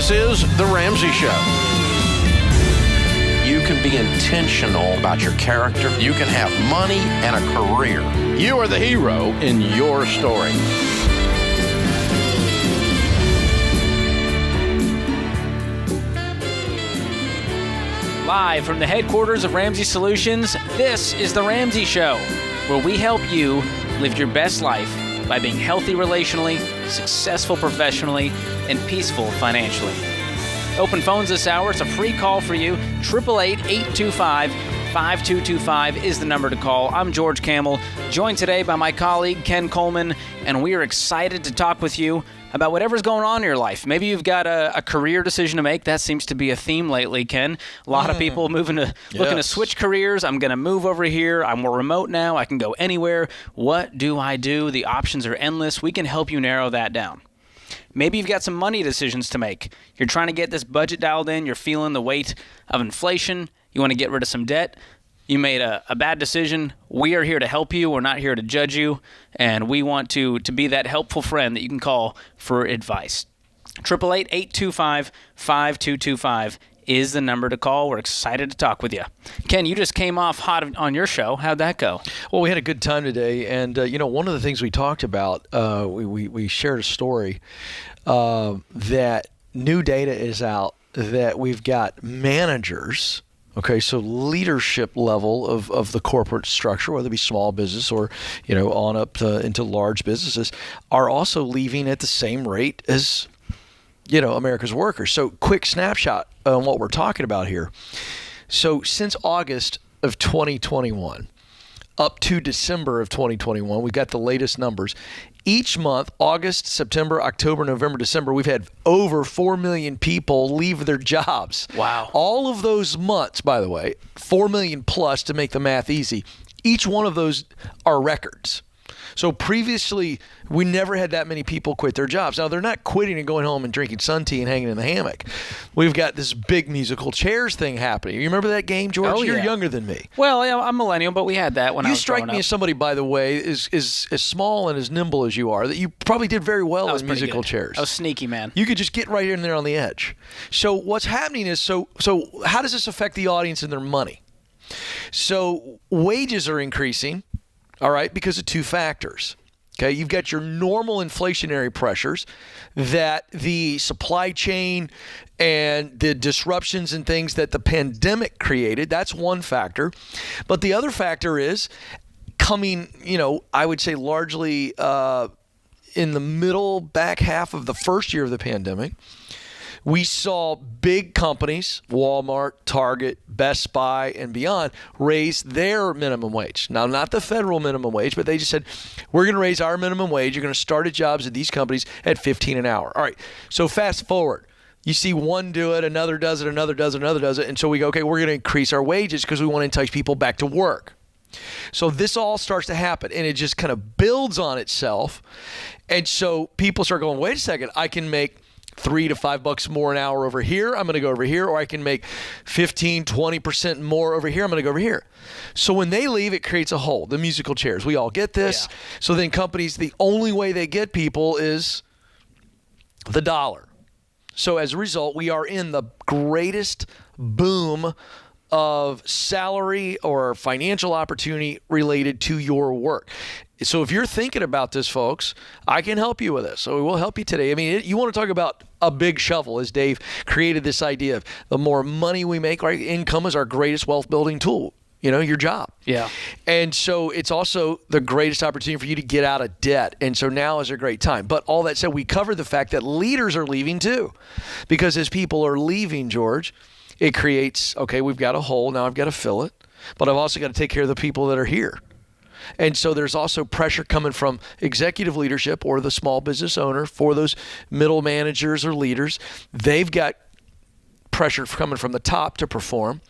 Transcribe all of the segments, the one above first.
This is The Ramsey Show. You can be intentional about your character. You can have money and a career. You are the hero in your story. Live from the headquarters of Ramsey Solutions, this is The Ramsey Show, where we help you live your best life by being healthy relationally, successful professionally, and peaceful financially. Open phones this hour. It's a free call for you. 888-825-5225 is the number to call. I'm George Camel, joined today by my colleague Ken Coleman, and we are excited to talk with you about whatever's going on in your life. Maybe you've got a career decision to make. That seems to be a theme lately, Ken. A lot of people looking to switch careers. I'm going to move over here. I'm more remote now. I can go anywhere. What do I do? The options are endless. We can help you narrow that down. Maybe you've got some money decisions to make. You're trying to get this budget dialed in. You're feeling the weight of inflation. You want to get rid of some debt. You made a bad decision. We are here to help you. We're not here to judge you. And we want to be that helpful friend that you can call for advice. 888-825-5225 is the number to call. We're excited to talk with you. Ken, you just came off hot on your show. How'd that go? Well, we had a good time today. And, one of the things we talked about, we shared a story that new data is out that we've got managers. Okay, so leadership level of the corporate structure, whether it be small business or, on up into large businesses, are also leaving at the same rate as, America's workers. So quick snapshot on what we're talking about here. So since August of 2021 up to December of 2021, we've got the latest numbers. Each month, August, September, October, November, December, we've had over 4 million people leave their jobs. Wow. All of those months, by the way, 4 million plus to make the math easy. Each one of those are records. So previously, we never had that many people quit their jobs. Now, they're not quitting and going home and drinking sun tea and hanging in the hammock. We've got this big musical chairs thing happening. You remember that game, George? Oh, yeah. You're younger than me. Well, I'm millennial, but we had that when I was growing up. You strike me as somebody, by the way, is as small and as nimble as you are, that you probably did very well in musical chairs. I was sneaky, man. You could just get right in there on the edge. So what's happening is, so how does this affect the audience and their money? So wages are increasing, all right, because of two factors. Okay, you've got your normal inflationary pressures that the supply chain and the disruptions and things that the pandemic created. That's one factor. But the other factor is coming, I would say largely in the middle, back half of the first year of the pandemic. We saw big companies, Walmart, Target, Best Buy, and beyond, raise their minimum wage. Now, not the federal minimum wage, but they just said, we're going to raise our minimum wage. You're going to start at jobs at these companies at $15 an hour. All right, so fast forward. You see one do it, another does it, another does it, another does it. And so we go, okay, we're going to increase our wages because we want to entice people back to work. So this all starts to happen, and it just kind of builds on itself. And so people start going, wait a second, I can make $3 to $5 more an hour over here. I'm going to go over here, or I can make 15, 20% more over here. I'm going to go over here. So when they leave, it creates a hole. The musical chairs. We all get this. Yeah. So then companies, the only way they get people is the dollar. So as a result, we are in the greatest boom of salary or financial opportunity related to your work. So if you're thinking about this, folks, I can help you with this. So we will help you today. I mean, you want to talk about a big shovel, as Dave created this idea of the more money we make, right? Income is our greatest wealth building tool. Your job. Yeah. And so it's also the greatest opportunity for you to get out of debt. And so now is a great time. But all that said, we covered the fact that leaders are leaving too. Because as people are leaving, George, it creates, okay, we've got a hole. Now I've got to fill it. But I've also got to take care of the people that are here. And so there's also pressure coming from executive leadership or the small business owner for those middle managers or leaders. They've got pressure coming from the top to perform.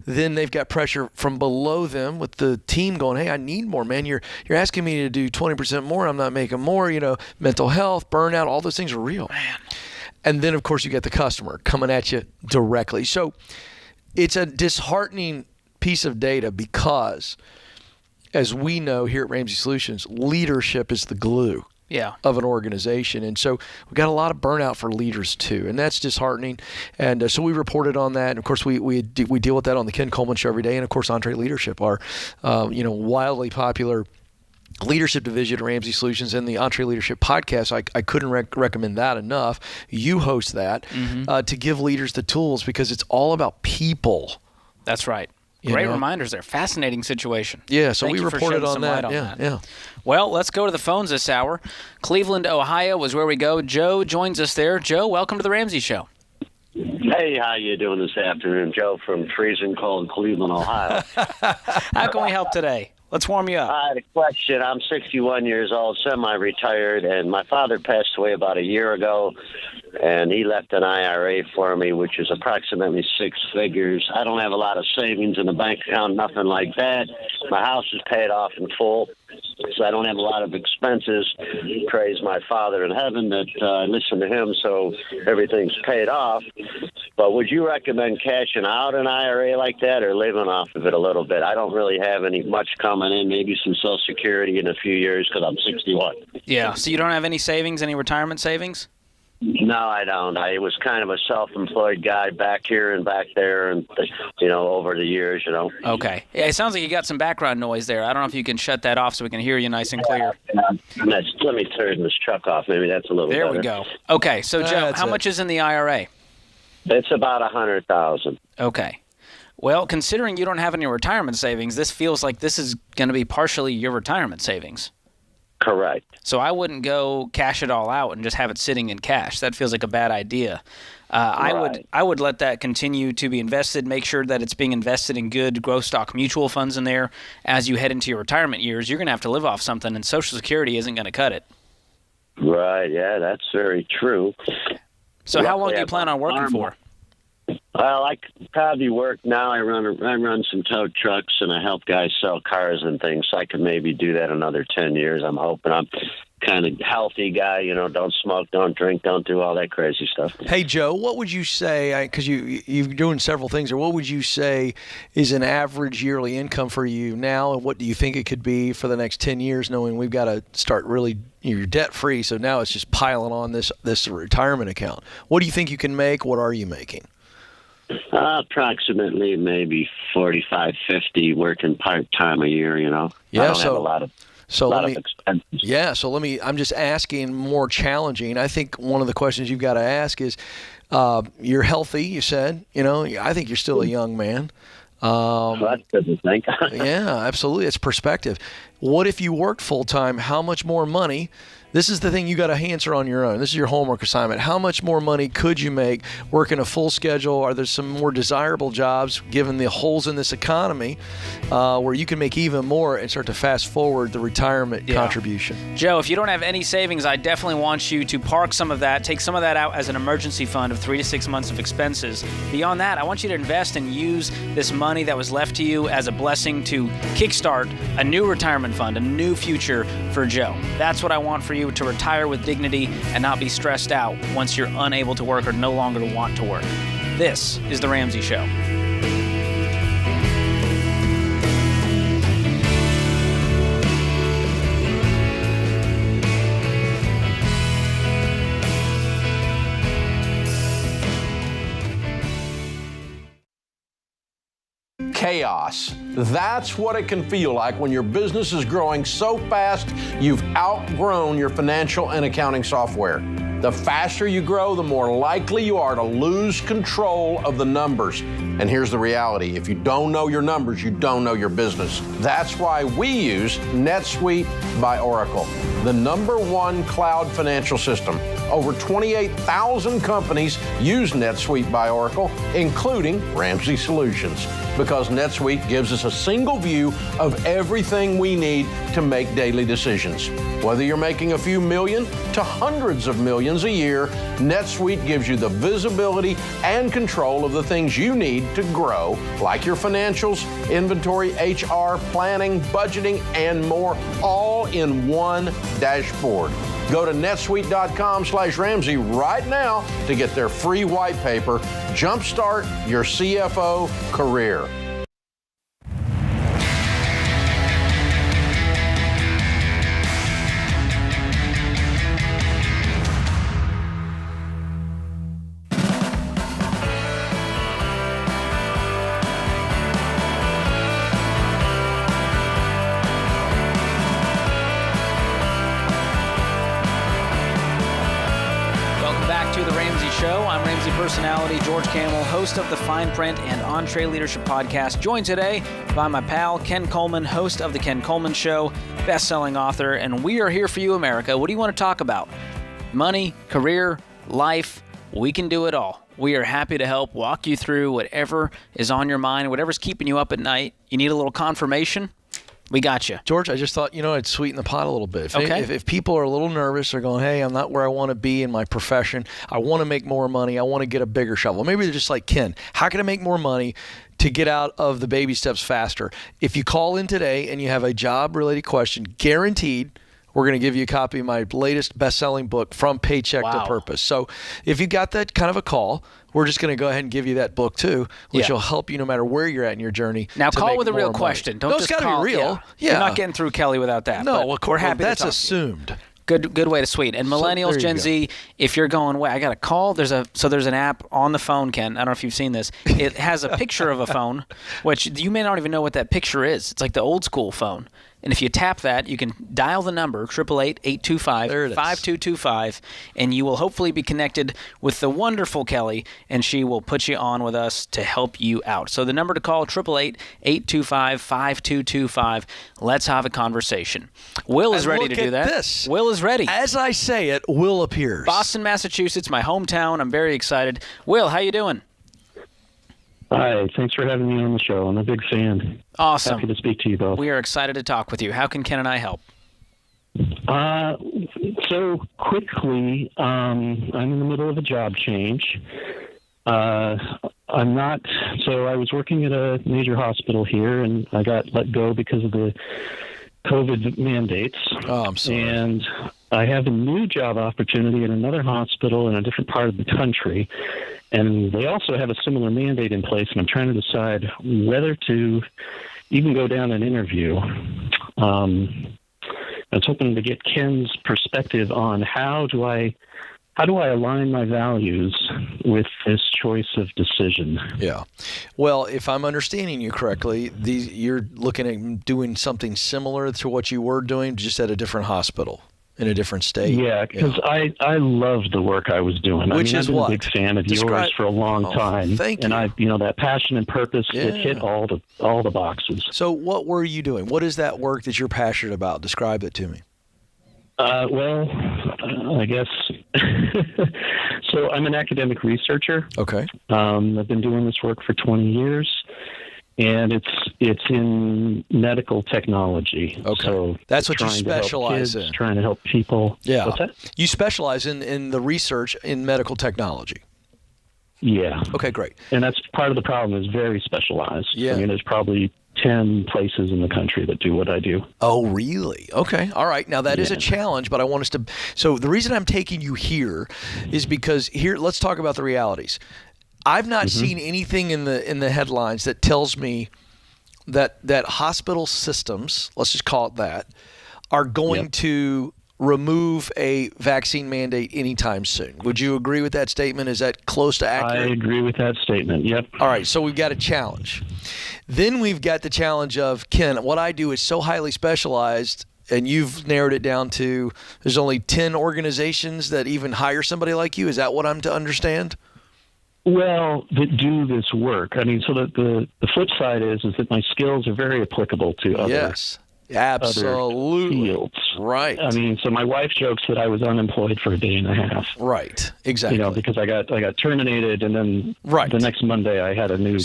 Then they've got pressure from below them with the team going, hey, I need more, man. You're asking me to do 20% more. I'm not making more. Mental health, burnout, all those things are real. Man. And then, of course, you get the customer coming at you directly. So it's a disheartening piece of data because, as we know here at Ramsey Solutions, leadership is the glue. of an organization. And so we got a lot of burnout for leaders too, and that's disheartening. And so we reported on that. And of course, we deal with that on the Ken Coleman Show every day. And of course, Entre Leadership, our wildly popular leadership division at Ramsey Solutions, and the Entre Leadership podcast. I couldn't recommend that enough. You host that to give leaders the tools, because it's all about people. That's right. Great reminders there. Fascinating situation. Yeah, so we reported on that. Yeah. Well, let's go to the phones this hour. Cleveland, Ohio is where we go. Joe joins us there. Joe, welcome to the Ramsey Show. Hey, how you doing this afternoon? Joe from freezing cold Cleveland, Ohio. How can we help today? Let's warm you up. I had a question. I'm 61 years old, semi-retired, and my father passed away about a year ago, and he left an IRA for me, which is approximately 6 figures. I don't have a lot of savings in the bank account, nothing like that. My house is paid off in full, so I don't have a lot of expenses. Praise my Father in heaven that I listen to him, so everything's paid off. But would you recommend cashing out an IRA like that, or living off of it a little bit? I don't really have any much coming in, maybe some Social Security in a few years, because I'm 61. Yeah, so you don't have any savings, any retirement savings? No, I don't. I was kind of a self-employed guy back here and back there, and over the years, Okay. Yeah, it sounds like you got some background noise there. I don't know if you can shut that off so we can hear you nice and clear. Let me turn this truck off. Maybe that's a little better. There we go. Okay, so Joe, how much is in the IRA? It's about $100,000. Okay. Well, considering you don't have any retirement savings, this feels like this is going to be partially your retirement savings. Correct. So I wouldn't go cash it all out and just have it sitting in cash. That feels like a bad idea. Right. I would let that continue to be invested. Make sure that it's being invested in good growth stock mutual funds in there. As you head into your retirement years, you're going to have to live off something, and Social Security isn't going to cut it. Right. Yeah, that's very true. So how long do you plan on working for? Well, I probably work now. I run some tow trucks, and I help guys sell cars and things. So I could maybe do that another 10 years. I'm hoping. I'm kind of healthy guy, don't smoke, don't drink, don't do all that crazy stuff. Hey, Joe, what would you say, because you're doing several things, or what would you say is an average yearly income for you now, and what do you think it could be for the next 10 years, knowing we've got to start really, you're debt-free, so now it's just piling on this retirement account. What do you think you can make? What are you making? Approximately maybe 45, 50, working part-time a year, Yeah, I don't have a lot of expenses. Yeah, so I'm just asking more challenging. I think one of the questions you've got to ask is, you're healthy, you said, I think you're still a young man. That's good to think. Yeah, absolutely. It's perspective. What if you worked full-time? How much more money? This is the thing you got to answer on your own. This is your homework assignment. How much more money could you make working a full schedule? Are there some more desirable jobs, given the holes in this economy, where you can make even more and start to fast forward the retirement contribution? Joe, if you don't have any savings, I definitely want you to park some of that, take some of that out as an emergency fund of 3 to 6 months of expenses. Beyond that, I want you to invest and use this money that was left to you as a blessing to kickstart a new retirement fund, a new future for Joe. That's what I want for you, to retire with dignity and not be stressed out once you're unable to work or no longer want to work. This is The Ramsey Show. Chaos. That's what it can feel like when your business is growing so fast you've outgrown your financial and accounting software. The faster you grow, the more likely you are to lose control of the numbers. And here's the reality. If you don't know your numbers, you don't know your business. That's why we use NetSuite by Oracle, the #1 cloud financial system. Over 28,000 companies use NetSuite by Oracle, including Ramsey Solutions, because NetSuite gives us a single view of everything we need to make daily decisions. Whether you're making a few million to hundreds of millions a year, NetSuite gives you the visibility and control of the things you need to grow, like your financials, inventory, HR, planning, budgeting, and more, all in one dashboard. Go to netsuite.com/Ramsey right now to get their free white paper. Jumpstart your CFO career. Ramsey Show. I'm Ramsey personality George Camel, host of the Fine Print and Entree Leadership Podcast, joined today by my pal Ken Coleman, host of The Ken Coleman Show, best-selling author, and we are here for you, America. What do you want to talk about? Money, career, life, we can do it all. We are happy to help walk you through whatever is on your mind, whatever's keeping you up at night. You need a little confirmation? We got you. George, I just thought, I'd sweeten the pot a little bit. If people are a little nervous, they're going, hey, I'm not where I want to be in my profession. I want to make more money. I want to get a bigger shovel. Maybe they're just like, Ken, how can I make more money to get out of the baby steps faster? If you call in today and you have a job-related question, guaranteed, we're going to give you a copy of my latest best-selling book, From Paycheck to Purpose. So if you got that kind of a call, we're just going to go ahead and give you that book too, which will help you no matter where you're at in your journey. Now call with a real question. Don't just call. It's got to be real. Yeah. You're not getting through Kelly without that. No, we're happy that's to talk assumed. To you. Good way to sweet. And millennials, Gen Z, if you're going, wait, I got a call. There's an app on the phone, Ken. I don't know if you've seen this. It has a picture of a phone, which you may not even know what that picture is. It's like the old school phone. And if you tap that, you can dial the number, 888-825-5225, and you will hopefully be connected with the wonderful Kelly, and she will put you on with us to help you out. So the number to call, 888-825-5225. Let's have a conversation. Will is ready to do that. This. Will is ready. As I say it, Will appears. Boston, Massachusetts, my hometown. I'm very excited. Will, how you doing? Hi, thanks for having me on the show. I'm a big fan. Awesome. Happy to speak to you both. We are excited to talk with you. How can Ken and I help? So quickly, I'm in the middle of a job change. I was working at a major hospital here, and I got let go because of the COVID mandates. Oh, I'm sorry. And I have a new job opportunity at another hospital in a different part of the country. And they also have a similar mandate in place, and I'm trying to decide whether to even go down an interview. I was hoping to get Ken's perspective on how do I align my values with this choice of decision? Yeah. Well, if I'm understanding you correctly, you're looking at doing something similar to what you were doing, just at a different hospital. In a different state. Yeah, because I loved the work I was doing. Which is I've been what? a big fan of yours for a long time. Thank you. And that passion and purpose, it hit all the boxes. So what were you doing? What is that work that you're passionate about? Describe it to me. I guess. So I'm an academic researcher. Okay. I've been doing this work for 20 years. And it's in medical technology. Okay. So that's what you specialize in. Trying to help people. Yeah. What's that? You specialize in the research in medical technology. Yeah. Okay, great. And that's part of the problem, is very specialized. Yeah. I mean, there's probably 10 places in the country that do what I do. Oh, really? Okay. All right. Now, that is a challenge, but I want us to... So the reason I'm taking you here is because here, let's talk about the realities. I've not seen anything in the headlines that tells me that hospital systems, let's just call it that, are going to remove a vaccine mandate anytime soon. Would you agree with that statement? Is that close to accurate? I agree with that statement. Yep. All right. So we've got a challenge. Then we've got the challenge of, Ken, what I do is so highly specialized, and you've narrowed it down to there's only 10 organizations that even hire somebody like you. Is that what I'm to understand? Well, that do this work. I mean, so the flip side is that my skills are very applicable to other absolutely fields. Right. I mean, so my wife jokes that I was unemployed for a day and a half. Right. Exactly. Because I got terminated, and then the next Monday I had a new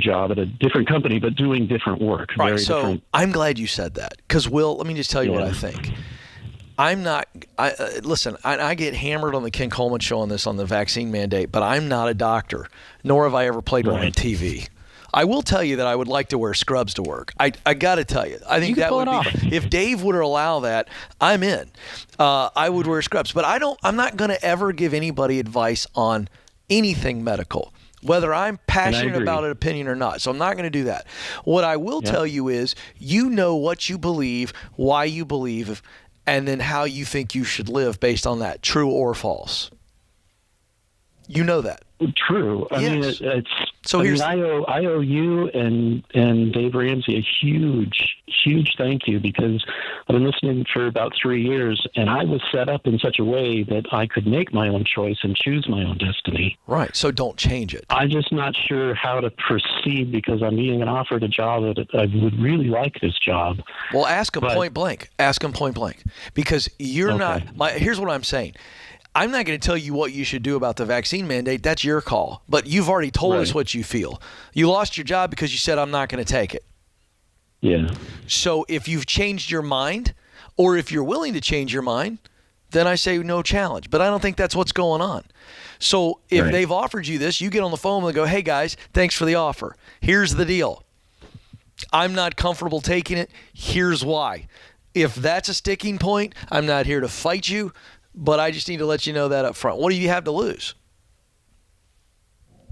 job at a different company, but doing different work. Right. Very different. I'm glad you said that, because Will, let me just tell you what I think. Listen, I get hammered on the Ken Coleman Show on the vaccine mandate, but I'm not a doctor, nor have I ever played one on TV. I will tell you that I would like to wear scrubs to work. I got to tell you. I think that would be, if Dave would allow that, I'm in. I would wear scrubs, but I'm not going to ever give anybody advice on anything medical, whether I'm passionate about an opinion or not. So I'm not going to do that. What I will tell you is, you know what you believe, why you believe, and then how you think you should live based on that, true or false. You know that. True. I mean, So I owe you and Dave Ramsey a huge thank you, because I've been listening for about 3 years, and I was set up in such a way that I could make my own choice and choose my own destiny. Right. So don't change it. I'm just not sure how to proceed, because I'm being offered a job that I would really like this job. Well, ask him point blank. Ask him point blank, because you're not. Here's what I'm saying. I'm not going to tell you what you should do about the vaccine mandate. That's your call. But you've already told us what you feel. You lost your job because you said, I'm not going to take it. Yeah. So if you've changed your mind, or if you're willing to change your mind, then I say no challenge. But I don't think that's what's going on. So if they've offered you this, you get on the phone and go, hey, guys, thanks for the offer. Here's the deal. I'm not comfortable taking it. Here's why. If that's a sticking point, I'm not here to fight you. But I just need to let you know that up front. What do you have to lose?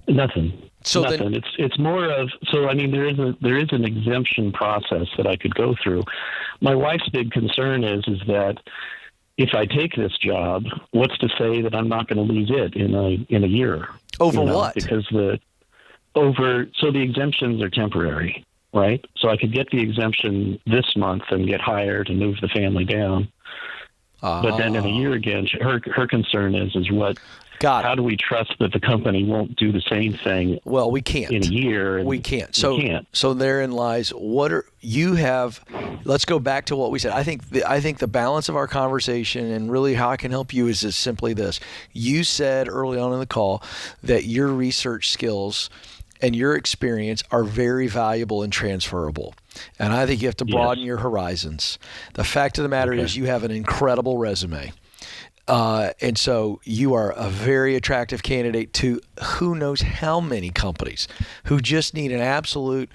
Nothing. So Nothing. then, it's more of, so I mean, there is an exemption process that I could go through. My wife's big concern is that if I take this job, what's to say that I'm not going to lose it in a year? Over what? Because the exemptions are temporary, right? So I could get the exemption this month and get hired and move the family down. But then in a year again, her concern is what? How do we trust that the company won't do the same thing? Well, we can't. In a year. We can't. So therein lies let's go back to what we said. I think the balance of our conversation and really how I can help you is simply this. You said early on in the call that your research skills and your experience are very valuable and transferable. And I think you have to broaden your horizons. The fact of the matter is you have an incredible resume. And so you are a very attractive candidate to who knows how many companies who just need an absolute,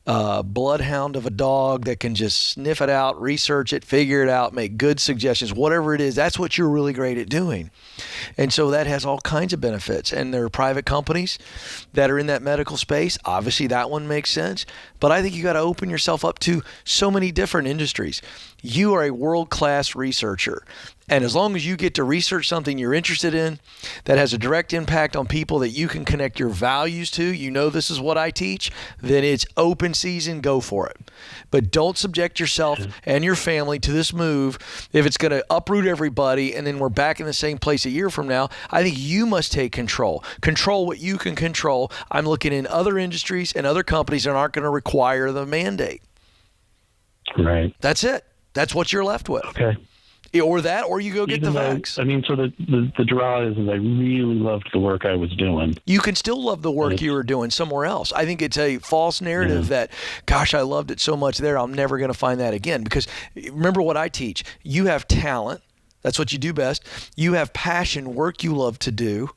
bloodhound of a dog that can just sniff it out, research it, figure it out, make good suggestions, whatever it is. That's what you're really great at doing. And so that has all kinds of benefits. And there are private companies that are in that medical space. Obviously, that one makes sense. But I think you got to open yourself up to so many different industries. You are a world-class researcher. And as long as you get to research something you're interested in that has a direct impact on people that you can connect your values to, this is what I teach, then it's open season, go for it. But don't subject yourself and your family to this move if it's going to uproot everybody and then we're back in the same place a year from now. I think you must take control. Control what you can control. I'm looking in other industries and other companies that aren't going to require the mandate. Right. That's it. That's what you're left with. Okay. Or that, or you go get the vax. I mean, so the draw is I really loved the work I was doing. You can still love the work you were doing somewhere else. I think it's a false narrative that, gosh, I loved it so much there, I'm never going to find that again. Because remember what I teach. You have talent. That's what you do best. You have passion, work you love to do.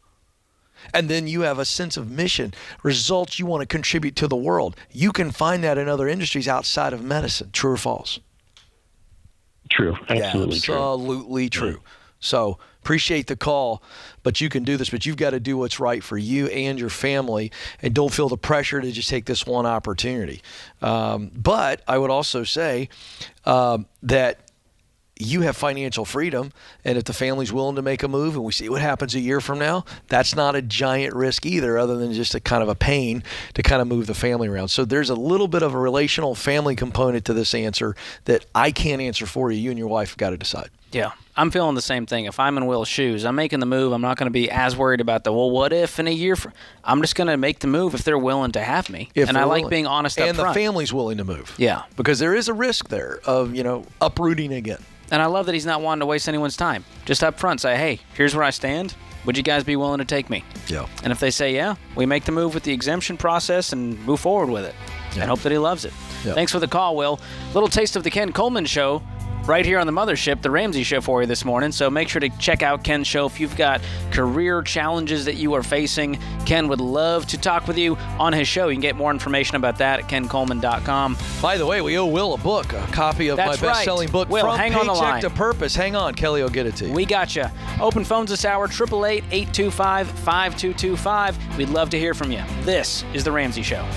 And then you have a sense of mission, results you want to contribute to the world. You can find that in other industries outside of medicine. True or false? True. Absolutely true. Yeah. So appreciate the call, but you can do this, but you've got to do what's right for you and your family, and don't feel the pressure to just take this one opportunity. But I would also say that you have financial freedom, and if the family's willing to make a move and we see what happens a year from now, that's not a giant risk either, other than just a kind of a pain to kind of move the family around. So there's a little bit of a relational family component to this answer that I can't answer for you. You and your wife have got to decide. Yeah, I'm feeling the same thing. If I'm in Will's shoes, I'm making the move. I'm not going to be as worried about what if in a year? I'm just going to make the move if they're willing to have me. And I like being honest up front. And the family's willing to move. Yeah. Because there is a risk there of, uprooting again. And I love that he's not wanting to waste anyone's time. Just up front say, hey, here's where I stand. Would you guys be willing to take me? Yeah. And if they say, yeah, we make the move with the exemption process and move forward with it. Yeah. And hope that he loves it. Yeah. Thanks for the call, Will. Little taste of the Ken Coleman Show right here on the Mothership, the Ramsey Show for you this morning. So make sure to check out Ken's show if you've got career challenges that you are facing. Ken would love to talk with you on his show. You can get more information about that at kencoleman.com. By the way, we owe Will a book, a copy of my best-selling book, Will, From hang on the line. Paycheck to Purpose. Hang on, Kelly will get it to you. We got you. Open phones this hour, 888-825-5225. We'd love to hear from you. This is The Ramsey Show.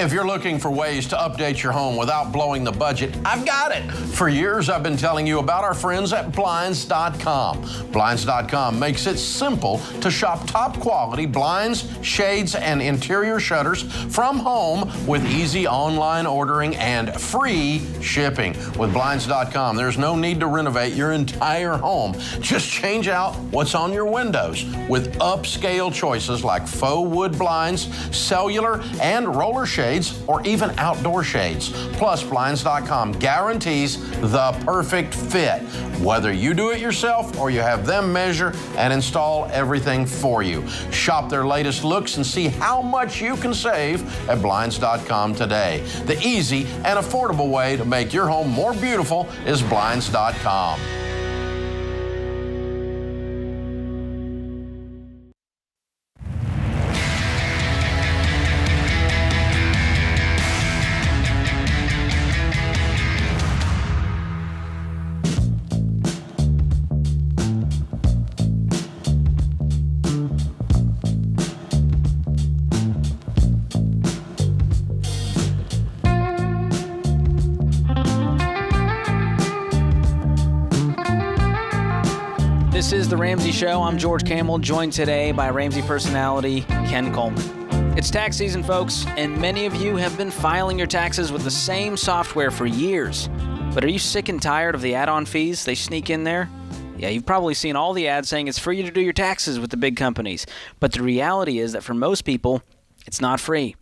If you're looking for ways to update your home without blowing the budget, I've got it. For years, I've been telling you about our friends at Blinds.com. Blinds.com makes it simple to shop top quality blinds, shades, and interior shutters from home with easy online ordering and free shipping. With Blinds.com, there's no need to renovate your entire home. Just change out what's on your windows with upscale choices like faux wood blinds, cellular and roller shades, or even outdoor shades. Plus, Blinds.com guarantees the perfect fit, whether you do it yourself or you have them measure and install everything for you. Shop their latest looks and see how much you can save at Blinds.com today. The easy and affordable way to make your home more beautiful is Blinds.com. This is The Ramsey Show. I'm George Camel, joined today by Ramsey personality Ken Coleman. It's tax season, folks, and many of you have been filing your taxes with the same software for years. But are you sick and tired of the add-on fees they sneak in there? Yeah, you've probably seen all the ads saying it's free to do your taxes with the big companies. But the reality is that for most people, it's not free.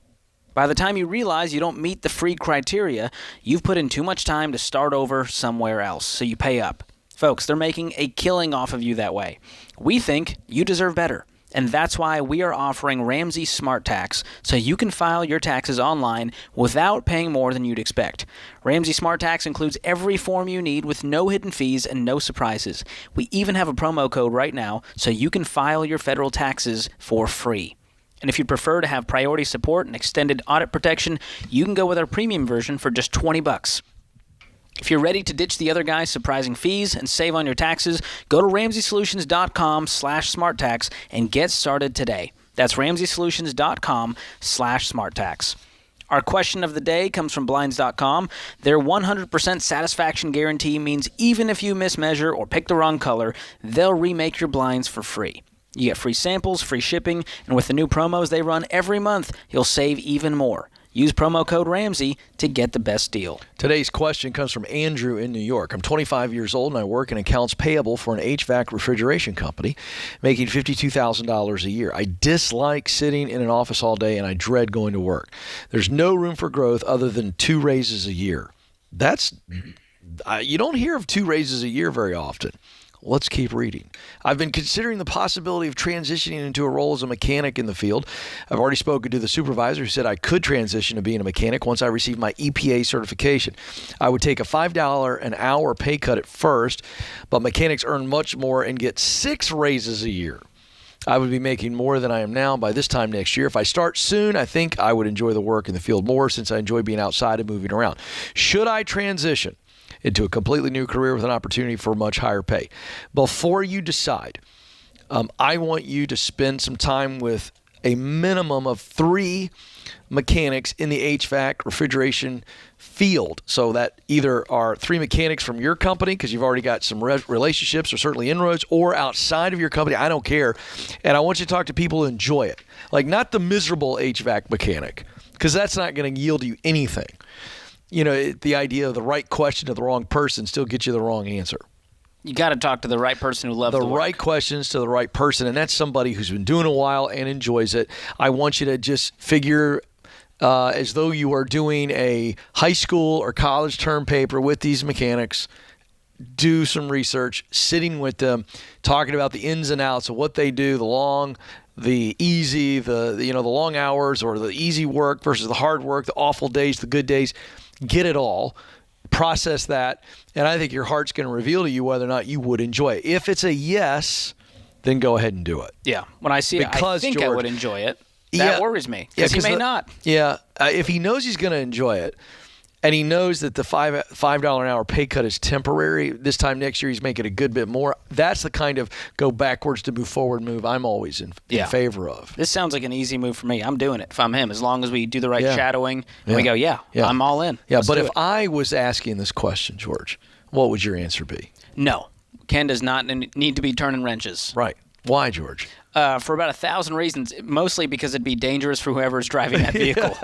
By the time you realize you don't meet the free criteria, you've put in too much time to start over somewhere else, so you pay up. Folks, they're making a killing off of you that way. We think you deserve better, and that's why we are offering Ramsey Smart Tax so you can file your taxes online without paying more than you'd expect. Ramsey Smart Tax includes every form you need with no hidden fees and no surprises. We even have a promo code right now so you can file your federal taxes for free. And if you'd prefer to have priority support and extended audit protection, you can go with our premium version for just $20. If you're ready to ditch the other guy's surprising fees and save on your taxes, go to RamseySolutions.com/SmartTax and get started today. That's RamseySolutions.com/SmartTax. Our question of the day comes from Blinds.com. Their 100% satisfaction guarantee means even if you mismeasure or pick the wrong color, they'll remake your blinds for free. You get free samples, free shipping, and with the new promos they run every month, you'll save even more. Use promo code Ramsey to get the best deal. Today's question comes from Andrew in New York. I'm 25 years old and I work in accounts payable for an HVAC refrigeration company, making $52,000 a year. I dislike sitting in an office all day and I dread going to work. There's no room for growth other than 2 raises a year. You don't hear of 2 raises a year very often. Let's keep reading. I've been considering the possibility of transitioning into a role as a mechanic in the field. I've already spoken to the supervisor who said I could transition to being a mechanic once I receive my EPA certification. I would take a $5 an hour pay cut at first, but mechanics earn much more and get 6 raises a year. I would be making more than I am now by this time next year. If I start soon, I think I would enjoy the work in the field more since I enjoy being outside and moving around. Should I transition into a completely new career with an opportunity for much higher pay? Before you decide, I want you to spend some time with a minimum of 3 mechanics in the HVAC refrigeration field. So that either are 3 mechanics from your company, because you've already got some relationships or certainly inroads, or outside of your company. I don't care. And I want you to talk to people who enjoy it. Like, not the miserable HVAC mechanic, because that's not going to yield you anything. You know, the idea of the right question to the wrong person still gets you the wrong answer. You got to talk to the right person who loves the work. The right questions to the right person, and that's somebody who's been doing a while and enjoys it. I want you to just figure as though you are doing a high school or college term paper with these mechanics. Do some research, sitting with them, talking about the ins and outs of what they do, the long, the easy, the long hours, or the easy work versus the hard work, the awful days, the good days. Get it all, process that, and I think your heart's going to reveal to you whether or not you would enjoy it. If it's a yes, then go ahead and do it. Yeah, when I see it, I think I would enjoy it. That worries me, because he may not. Yeah, if he knows he's going to enjoy it, and he knows that the $5 an hour pay cut is temporary. This time next year, he's making a good bit more. That's the kind of go backwards to move forward move I'm always in favor of. This sounds like an easy move for me. I'm doing it if I'm him, as long as we do the right shadowing and we go, I'm all in. Yeah, Let's but do if it. I was asking this question, George, what would your answer be? No, Ken does not need to be turning wrenches. Right. Why, George? For about 1,000 reasons, mostly because it'd be dangerous for whoever's driving that vehicle.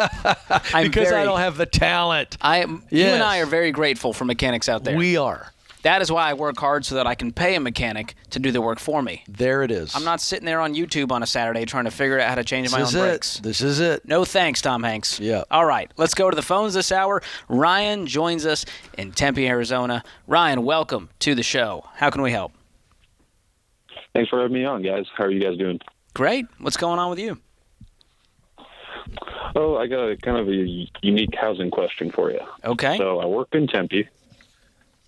I don't have the talent. You and I are very grateful for mechanics out there. We are. That is why I work hard so that I can pay a mechanic to do the work for me. There it is. I'm not sitting there on YouTube on a Saturday trying to figure out how to change my own brakes. This is it. No thanks, Tom Hanks. Yeah. All right, let's go to the phones this hour. Ryan joins us in Tempe, Arizona. Ryan, welcome to the show. How can we help? Thanks for having me on, guys. How are you guys doing? Great. What's going on with you? Oh, I got a kind of a unique housing question for you. Okay. So I work in Tempe,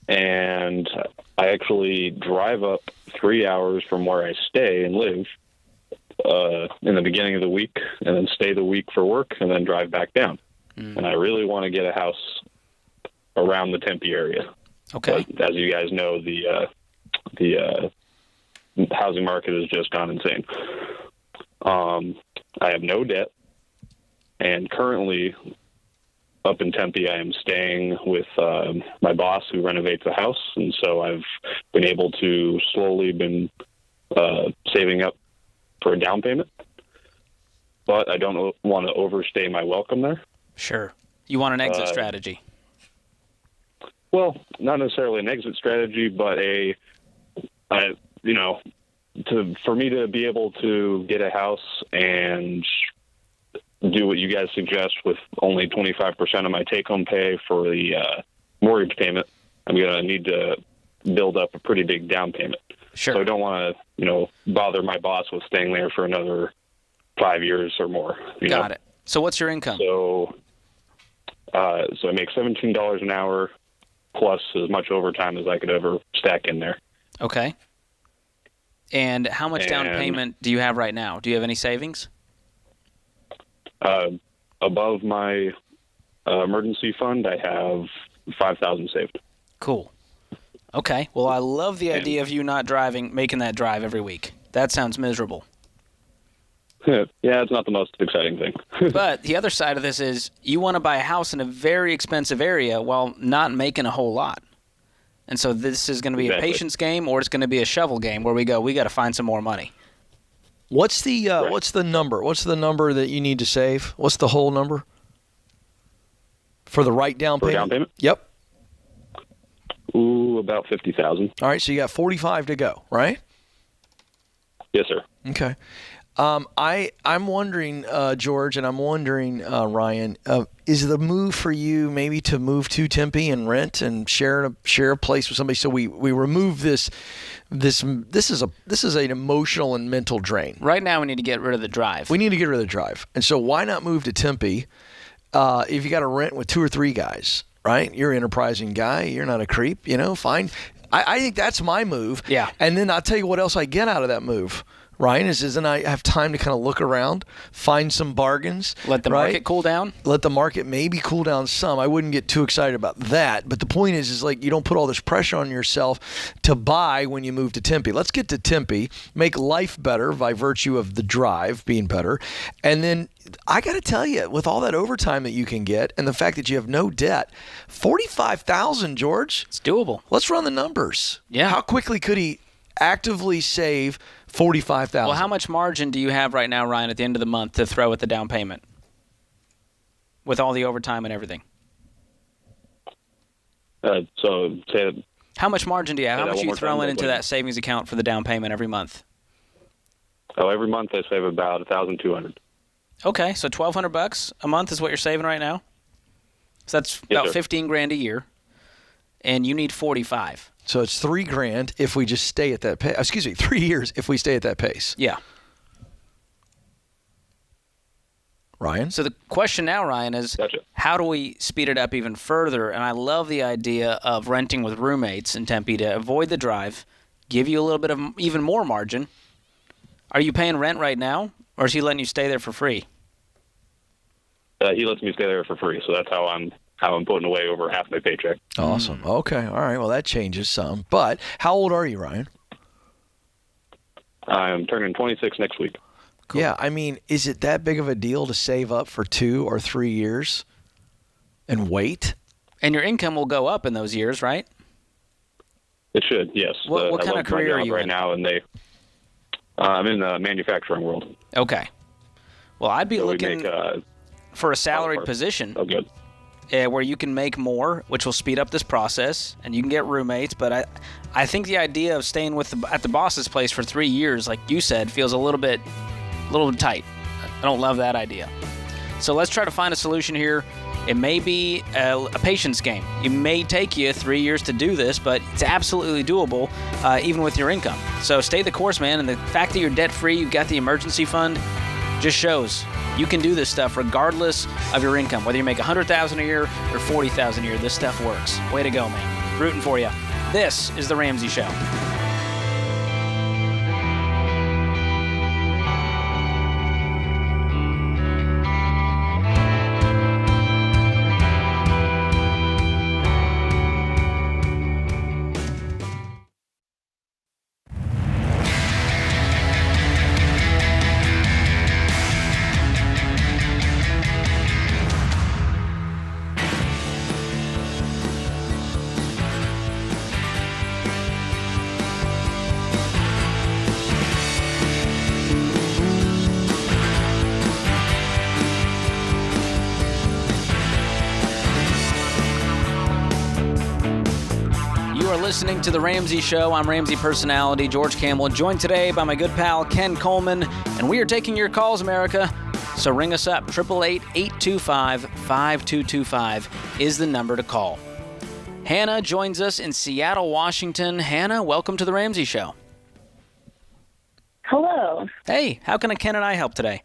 and I actually drive up 3 hours from where I stay and live in the beginning of the week, and then stay the week for work, and then drive back down. And I really want to get a house around the Tempe area. Okay. But as you guys know, the housing market has just gone insane. I have no debt, and currently up in Tempe, I am staying with my boss who renovates a house, and so I've been able to slowly been saving up for a down payment, but I don't want to overstay my welcome there. Sure. You want an exit strategy? Well, not necessarily an exit strategy, but for me to be able to get a house and do what you guys suggest with only 25% of my take-home pay for the mortgage payment, I'm going to need to build up a pretty big down payment. Sure. So I don't want to, bother my boss with staying there for another 5 years or more. Got it. So what's your income? So I make $17 an hour plus as much overtime as I could ever stack in there. Okay. And how much down payment do you have right now? Do you have any savings? Above my emergency fund, I have $5,000 saved. Cool. Okay. Well, I love the idea of you not making that drive every week. That sounds miserable. Yeah, it's not the most exciting thing. But the other side of this is you want to buy a house in a very expensive area while not making a whole lot. And so this is going to be a patience game, or it's going to be a shovel game where we got to find some more money. What's the number? What's the number that you need to save? What's the whole number for the right down payment? For down payment? Yep. Ooh, about $50,000. All right, so you got 45 to go, right? Yes, sir. Okay. I'm wondering, George, and I'm wondering, Ryan, is the move for you maybe to move to Tempe and rent and share a place with somebody? So we remove this is an emotional and mental drain. Right now, we need to get rid of the drive. We need to get rid of the drive, and so why not move to Tempe? If you got to rent with 2 or 3 guys, right? You're an enterprising guy. You're not a creep. Fine. I think that's my move. Yeah. And then I'll tell you what else I get out of that move. Ryan, then I have time to kind of look around, find some bargains. Let the market cool down? Let the market maybe cool down some. I wouldn't get too excited about that. But the point is like you don't put all this pressure on yourself to buy when you move to Tempe. Let's get to Tempe, make life better by virtue of the drive being better. And then I got to tell you, with all that overtime that you can get and the fact that you have no debt, $45,000, George. It's doable. Let's run the numbers. Yeah. How quickly could he actively save $45,000? Well, how much margin do you have right now, Ryan, at the end of the month to throw at the down payment with all the overtime and everything? So say that. How much margin do you have? How much are you throwing into time, that savings account for the down payment every month? Oh, every month I save about $1,200. Okay, so $1,200 a month is what you're saving right now. So that's about $15,000 a year, and you need 45. So it's $3,000 if we just stay at that pace. 3 years if we stay at that pace. Yeah. Ryan? So the question now, Ryan, is how do we speed it up even further? And I love the idea of renting with roommates in Tempe to avoid the drive, give you a little bit of even more margin. Are you paying rent right now, or is he letting you stay there for free? He lets me stay there for free, so that's how I'm how I'm putting away over half my paycheck. Awesome. Okay. All right. Well, that changes some. But how old are you, Ryan? I'm turning 26 next week. Cool. Yeah. I mean, is it that big of a deal to save up for 2 or 3 years and wait? And your income will go up in those years, right? It should, yes. What kind of career are you right in? now? And I'm in the manufacturing world. Okay. Well, I'd be So looking we make, for a salaried parts. position Oh, good. where you can make more, which will speed up this process, and you can get roommates. But I think the idea of staying at the boss's place for 3 years, like you said, feels a little bit tight. I don't love that idea. So let's try to find a solution here. It may be a patience game. It may take you 3 years to do this, but it's absolutely doable, even with your income. So stay the course, man. And the fact that you're debt-free, you've got the emergency fund, just shows you can do this stuff regardless of your income. Whether you make $100,000 a year or $40,000 a year, this stuff works. Way to go, man. Rooting for you. This is The Ramsey Show. You are listening to The Ramsey Show. I'm Ramsey personality George Campbell, joined today by my good pal Ken Coleman, and we are taking your calls, America. So ring us up. 888-825-5225 is the number to call. Hannah joins us in Seattle, Washington. Hannah, welcome to The Ramsey Show. Hello. Hey, how can Ken and I help today?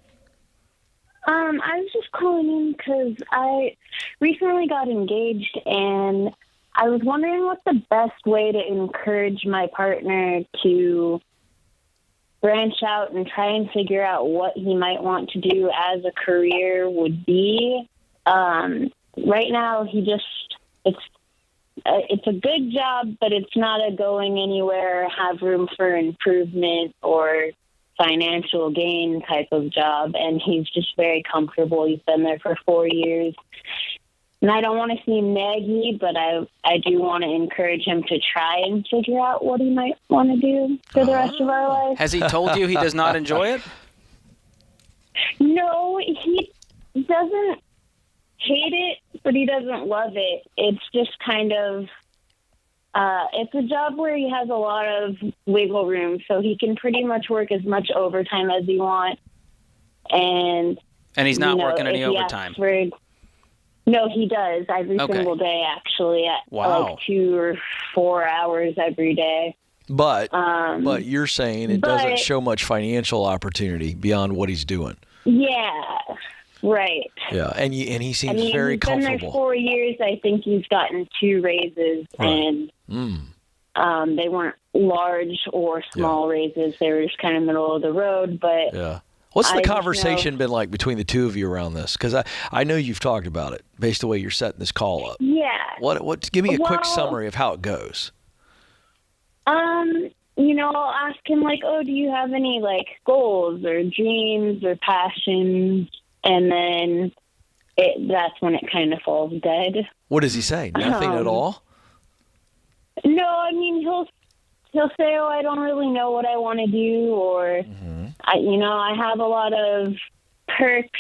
I was just calling in because I recently got engaged, and I was wondering what the best way to encourage my partner to branch out and try and figure out what he might want to do as a career would be. Right now, it's a good job, but it's not a going anywhere, have room for improvement or financial gain type of job. And he's just very comfortable. He's been there for 4 years. And I don't want to seem naggy, but I do want to encourage him to try and figure out what he might want to do for the rest of our life. Has he told you he does not enjoy it? No, he doesn't hate it, but he doesn't love it. It's just kind of, it's a job where he has a lot of wiggle room, so he can pretty much work as much overtime as he wants. And he's not working any overtime? No, he does every single day, actually, at like 2 or 4 hours every day. But you're saying it doesn't show much financial opportunity beyond what he's doing. Yeah, right. Yeah, and he seems very comfortable. He's been there 4 years. I think he's gotten 2 raises, and they weren't large or small raises. They were just kind of middle of the road. But yeah. What's the conversation been like between the two of you around this? Because I know you've talked about it based on the way you're setting this call up. Yeah. Give me a quick summary of how it goes. I'll ask him like, oh, do you have any like goals or dreams or passions? And then that's when it kind of falls dead. What does he say? Nothing at all? No, I mean, he'll say, oh, I don't really know what I want to do, or, I have a lot of perks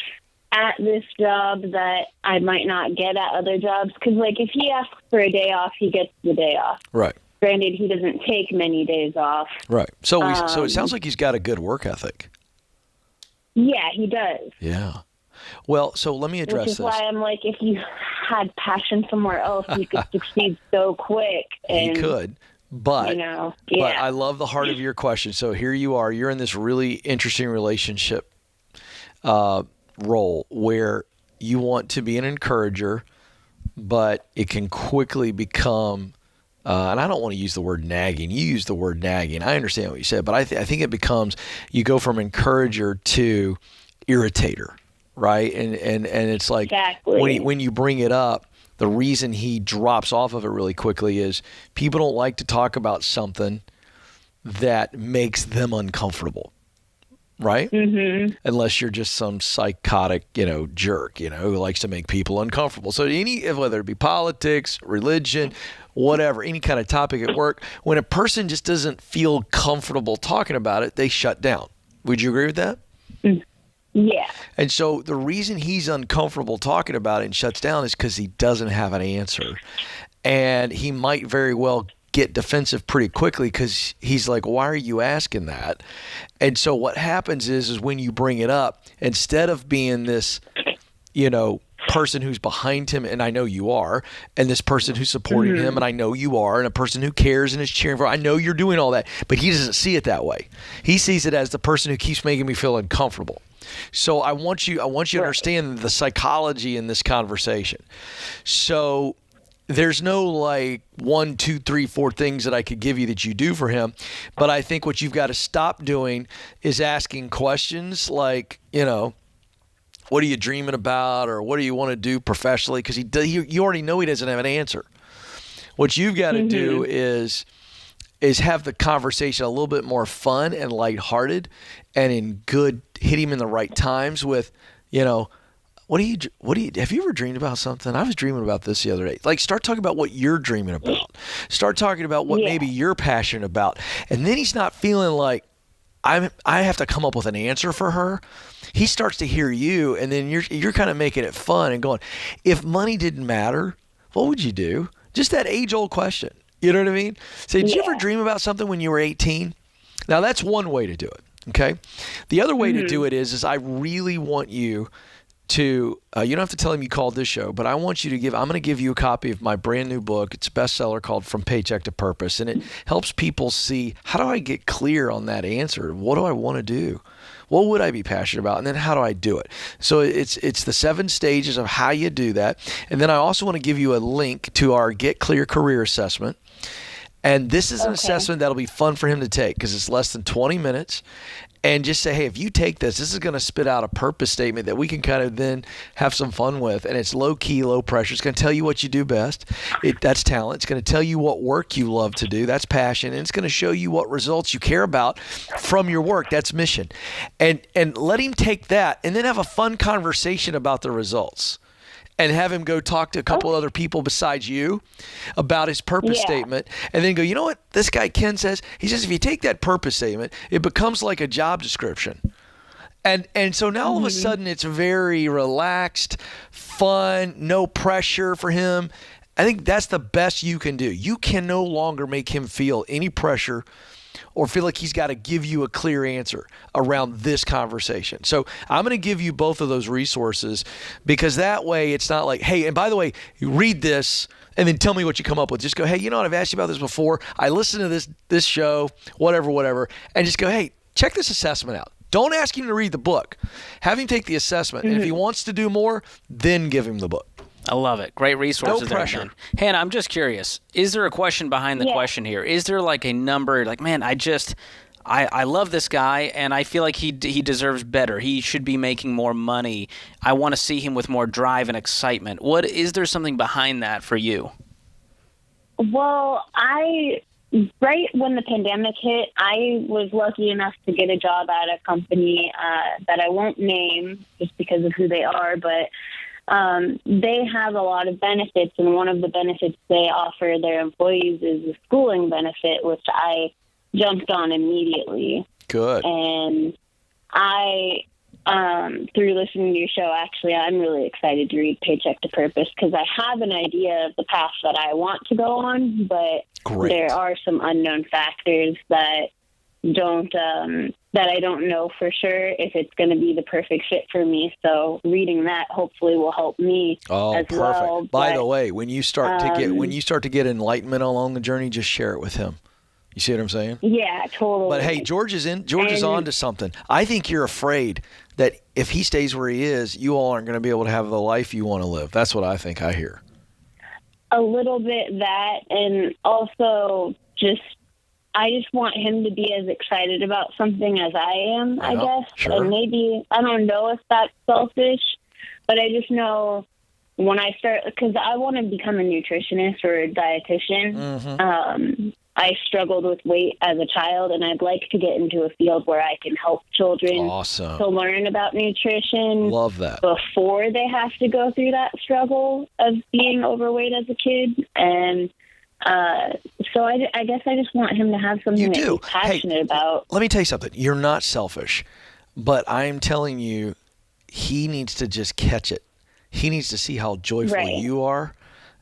at this job that I might not get at other jobs. Because, like, if he asks for a day off, he gets the day off. Right. Granted, he doesn't take many days off. Right. So it sounds like he's got a good work ethic. Yeah, he does. Yeah. Well, so let me address this. Which is why I'm like, if you had passion somewhere else, you could succeed so quick. And, he could. But but I love the heart of your question. So here you are. You're in this really interesting relationship role where you want to be an encourager, but it can quickly become, and I don't want to use the word nagging. You use the word nagging. I understand what you said, but I think it becomes, you go from encourager to irritator, right? And it's like when you bring it up, the reason he drops off of it really quickly is people don't like to talk about something that makes them uncomfortable. Right? Mm-hmm. Unless you're just some psychotic, jerk, who likes to make people uncomfortable. So whether it be politics, religion, whatever, any kind of topic at work, when a person just doesn't feel comfortable talking about it, they shut down. Would you agree with that? Yeah. And so the reason he's uncomfortable talking about it and shuts down is because he doesn't have an answer. And he might very well get defensive pretty quickly because he's like, why are you asking that? And so what happens is when you bring it up, instead of being this, person who's behind him, and I know you are, and this person who's supporting him, and I know you are, and a person who cares and is cheering for, I know you're doing all that, but he doesn't see it that way. He sees it as the person who keeps making me feel uncomfortable. So I want you to understand the psychology in this conversation. So there's no 1, 2, 3, 4 things that I could give you that you do for him. But I think what you've got to stop doing is asking questions like, what are you dreaming about, or what do you want to do professionally? Because you already know he doesn't have an answer. What you've got to do is have the conversation a little bit more fun and lighthearted, and hit him in the right times with, have you ever dreamed about something? I was dreaming about this the other day. Start talking about what you're dreaming about. Start talking about what maybe you're passionate about. And then he's not feeling like I have to come up with an answer for her. He starts to hear you, and then you're kind of making it fun and going, if money didn't matter, what would you do? Just that age-old question. You know what I mean? Say, did you ever dream about something when you were 18? Now, that's one way to do it, okay? The other way to do it is I really want you to, you don't have to tell him you called this show, but I want you to I'm going to give you a copy of my brand new book. It's a bestseller called From Paycheck to Purpose, and it helps people see, how do I get clear on that answer? What do I want to do? What would I be passionate about? And then how do I do it? So it's the 7 stages of how you do that. And then I also want to give you a link to our Get Clear Career Assessment. And this is an assessment that'll be fun for him to take because it's less than 20 minutes. And just say, hey, if you take this is going to spit out a purpose statement that we can kind of then have some fun with. And it's low key, low pressure. It's going to tell you what you do best. That's talent. It's going to tell you what work you love to do. That's passion. And it's going to show you what results you care about from your work. That's mission. And let him take that and then have a fun conversation about the results. And have him go talk to a couple other people besides you about his purpose statement. And then go, you know what this guy Ken says? He says, if you take that purpose statement, it becomes like a job description. And so now all of a sudden it's very relaxed, fun, no pressure for him. I think that's the best you can do. You can no longer make him feel any pressure or feel like he's got to give you a clear answer around this conversation. So I'm going to give you both of those resources because that way it's not like, hey, and by the way, you read this and then tell me what you come up with. Just go, hey, you know what? I've asked you about this before. I listened to this show, whatever. And just go, hey, check this assessment out. Don't ask him to read the book. Have him take the assessment. And if he wants to do more, then give him the book. I love it. Great resources. No pressure. There, Hannah, I'm just curious. Is there a question behind the question here? Is there a number man, I love this guy and I feel like he deserves better. He should be making more money. I want to see him with more drive and excitement. Is there something behind that for you? Well, right when the pandemic hit, I was lucky enough to get a job at a company that I won't name just because of who they are, but they have a lot of benefits, and one of the benefits they offer their employees is a schooling benefit, which I jumped on immediately. Good. And I, through listening to your show, actually, I'm really excited to read Paycheck to Purpose because I have an idea of the path that I want to go on, but there are some unknown factors that I don't know for sure if it's going to be the perfect fit for me. So reading that hopefully will help me as perfect. well. By the way, when you start to get enlightenment along the journey, just share it with him. You see what I'm saying? Yeah, totally. But hey, George is on to something. I think you're afraid that if he stays where he is, you all aren't going to be able to have the life you want to live. That's what I think I hear. A little bit that, and also I just want him to be as excited about something as I am, I guess. Sure. And maybe, I don't know if that's selfish, but I just know, when I start, because I want to become a nutritionist or a dietitian. I struggled with weight as a child, and I'd like to get into a field where I can help children to learn about nutrition. Love that. Before they have to go through that struggle of being overweight as a kid. And so I guess I just want him to have something that he's passionate about. Let me tell you something. You're not selfish, but I'm telling you, he needs to just catch it. He needs to see how joyful you are,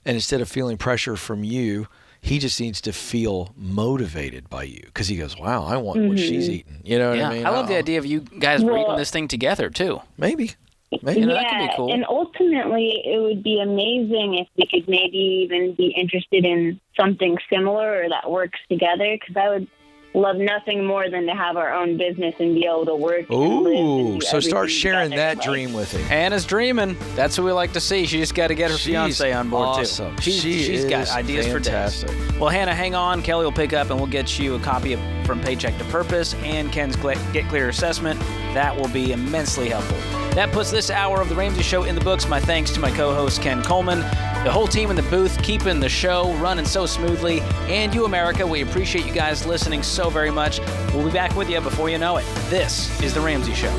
and instead of feeling pressure from you, he just needs to feel motivated by you, because he goes, wow, I want what she's eating. You know what I mean? I love the idea of you guys reading this thing together, too. Maybe. That could be cool. And ultimately, it would be amazing if we could maybe even be interested in something similar or that works together, because I would love nothing more than to have our own business and be able to work. Ooh, so start sharing that dream with him. Hannah's dreaming. That's what we like to see. She just got to get her fiance on board, too. She's got ideas fantastic. for days. Well, Hannah, hang on. Kelly will pick up, and we'll get you a copy of From Paycheck to Purpose and Ken's Get Clear Assessment. That will be immensely helpful. That puts this hour of The Ramsey Show in the books. My thanks to my co-host, Ken Coleman, the whole team in the booth keeping the show running so smoothly, and you, America. We appreciate you guys listening so very much. We'll be back with you before you know it. This is The Ramsey Show.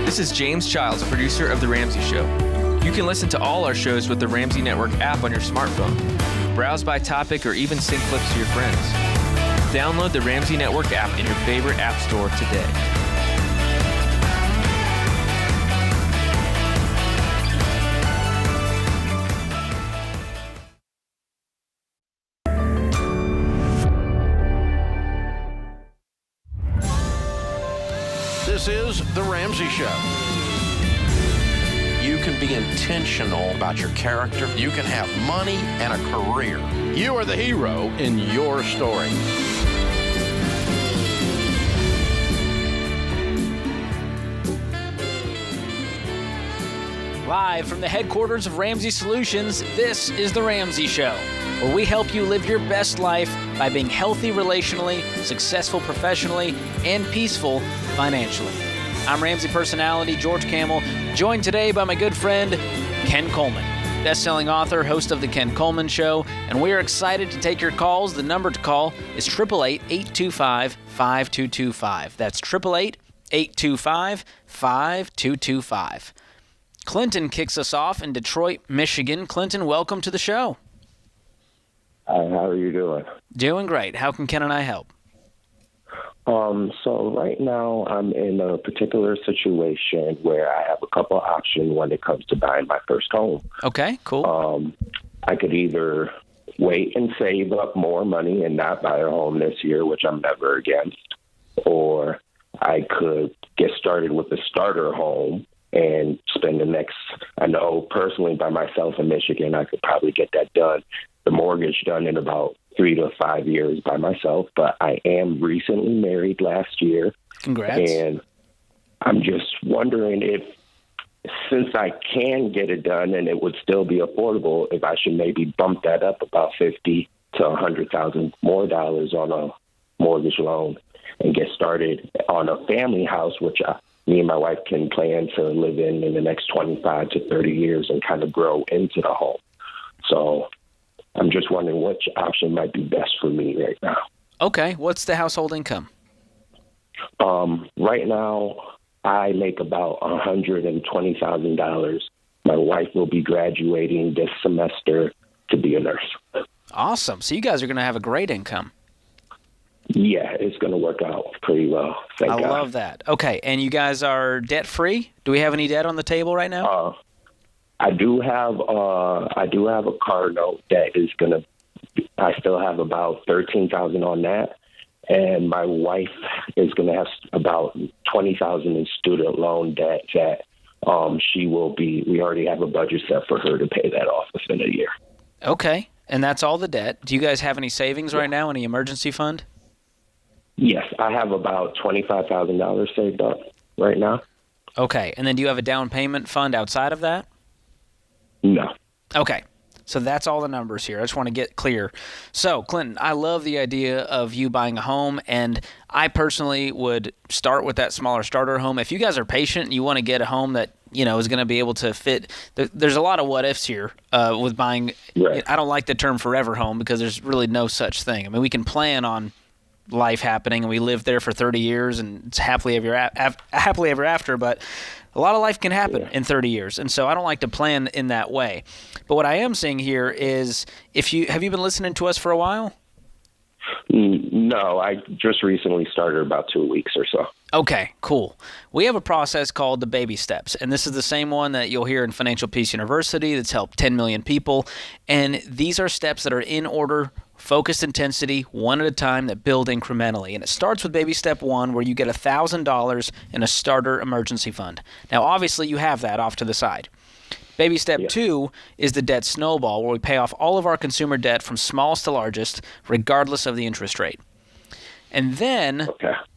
This is James Childs, producer of The Ramsey Show. You can listen to all our shows with the Ramsey Network app on your smartphone. Browse by topic or even sync clips to your friends. Download the Ramsey Network app in your favorite app store today. This is The Ramsey Show. You can be intentional about your character. You can have money and a career. You are the hero in your story. Live from the headquarters of Ramsey Solutions, this is The Ramsey Show, where we help you live your best life by being healthy relationally, successful professionally, and peaceful financially. I'm Ramsey personality George Camel, joined today by my good friend, Ken Coleman, best-selling author, host of The Ken Coleman Show, and we are excited to take your calls. The number to call is 888-825-5225. That's 888-825-5225. Clinton kicks us off in Detroit, Michigan. Clinton, welcome to the show. Hi, how are you doing? Doing great. How can Ken and I help? So right now I'm in a particular situation where I have a couple options when it comes to buying my first home. Okay, cool. I could either wait and save up more money and not buy a home this year, which I'm never against, or I could get started with a starter home and spend the next, I know personally by myself in Michigan, I could probably get that done, the mortgage done in about 3 to 5 years by myself. But I am recently married last year. Congrats. And I'm just wondering if, since I can get it done and it would still be affordable, if I should maybe bump that up about $50,000 to $100,000 more dollars on a mortgage loan and get started on a family house, which me and my wife can plan to live in the next 25 to 30 years and kind of grow into the home. So I'm just wondering which option might be best for me right now. Okay. What's the household income? Right now, I make about $120,000. My wife will be graduating this semester to be a nurse. Awesome. So you guys are going to have a great income. Yeah, it's going to work out pretty well. Thank God. I love that. Okay, and you guys are debt-free? Do we have any debt on the table right now? I do have a car note that is going to. I still have about $13,000 on that, and my wife is going to have about $20,000 in student loan debt that she will be. We already have a budget set for her to pay that off within a year. Okay, and that's all the debt. Do you guys have any savings right now? Any emergency fund? Yes, I have about $25,000 saved up right now. Okay, and then do you have a down payment fund outside of that? No. Okay, So that's all the numbers here. I just want to get clear. So, Clinton, I love the idea of you buying a home, and I personally would start with that smaller starter home. If you guys are patient and you want to get a home that is going to be able to fit, there's a lot of what ifs here with buying. Right. I don't like the term forever home because there's really no such thing. I mean, we can plan on life happening and we live there for 30 years and it's happily ever after, but a lot of life can happen in 30 years. And so I don't like to plan in that way. But what I am saying here is, have you been listening to us for a while? No, I just recently started about 2 weeks or so. Okay, cool. We have a process called the baby steps, and this is the same one that you'll hear in Financial Peace University that's helped 10 million people. And these are steps that are in order, focused intensity, one at a time, that build incrementally. And it starts with baby step 1, where you get $1,000 in a starter emergency fund. Now, obviously, you have that off to the side. Baby step 2 is the debt snowball, where we pay off all of our consumer debt from smallest to largest, regardless of the interest rate. And then,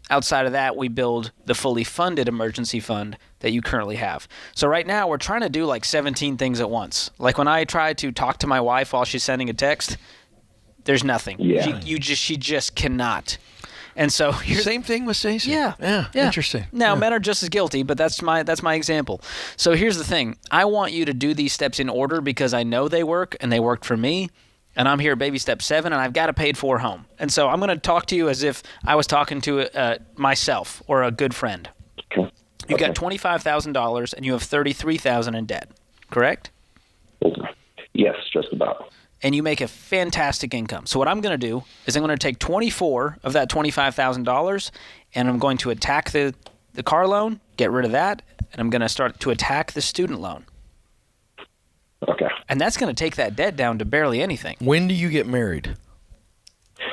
outside of that, we build the fully funded emergency fund that you currently have. So right now, we're trying to do like 17 things at once. Like when I try to talk to my wife while she's sending a text, there's nothing. Yeah. She just cannot. And so same thing with Stacey. Yeah. Interesting. Now men are just as guilty, but that's my example. So here's the thing: I want you to do these steps in order because I know they work and they worked for me. And I'm here at baby step 7, and I've got a paid-for home. And so I'm going to talk to you as if I was talking to myself or a good friend. Okay. You've got $25,000 and you have $33,000 in debt, correct? Yes, just about. And you make a fantastic income. So what I'm going to do is I'm going to take 24 of that $25,000, and I'm going to attack the car loan, get rid of that, and I'm going to start to attack the student loan. Okay. And that's going to take that debt down to barely anything. When do you get married?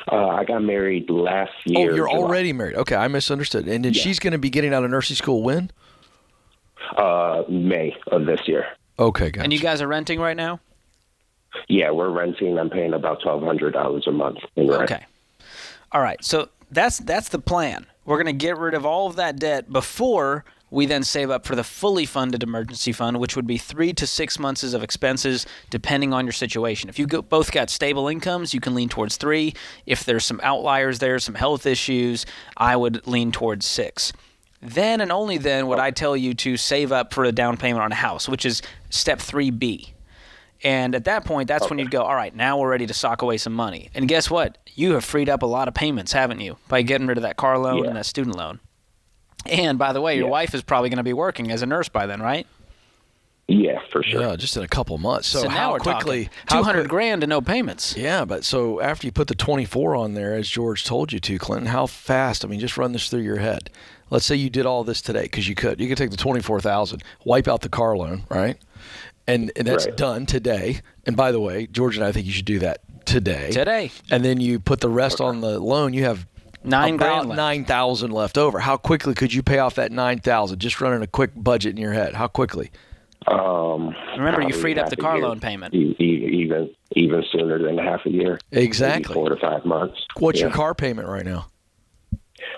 I got married last year. Oh, you're already married. Okay, I misunderstood. And then she's going to be getting out of nursing school when? May of this year. Okay, gotcha. And you guys are renting right now? Yeah, we're renting. I'm paying about $1,200 a month in rent. Okay. All right. So that's the plan. We're going to get rid of all of that debt before we then save up for the fully funded emergency fund, which would be 3 to 6 months of expenses, depending on your situation. If you both got stable incomes, you can lean towards 3. If there's some outliers there, some health issues, I would lean towards 6. Then and only then would I tell you to save up for a down payment on a house, which is step 3B. And at that point, that's when you'd go, all right, now we're ready to sock away some money. And guess what? You have freed up a lot of payments, haven't you, by getting rid of that car loan and that student loan. And by the way, your wife is probably going to be working as a nurse by then, right? Yeah, for sure. Yeah, just in a couple months. So now how we're quickly? talking $200,000 to no payments. Yeah, but so after you put the 24 on there, as George told you to, Clinton, how fast? I mean, just run this through your head. Let's say you did all this today, because you could. You could take the 24,000, wipe out the car loan, right? And that's done today. And by the way, George and I think you should do that today. Today. And then you put the rest on the loan. You have about $9,000 left over. How quickly could you pay off that $9,000? Just running a quick budget in your head. How quickly? Remember, you freed up the car loan payment. Even sooner than half a year. Exactly. Maybe 4 to 5 months. What's your car payment right now?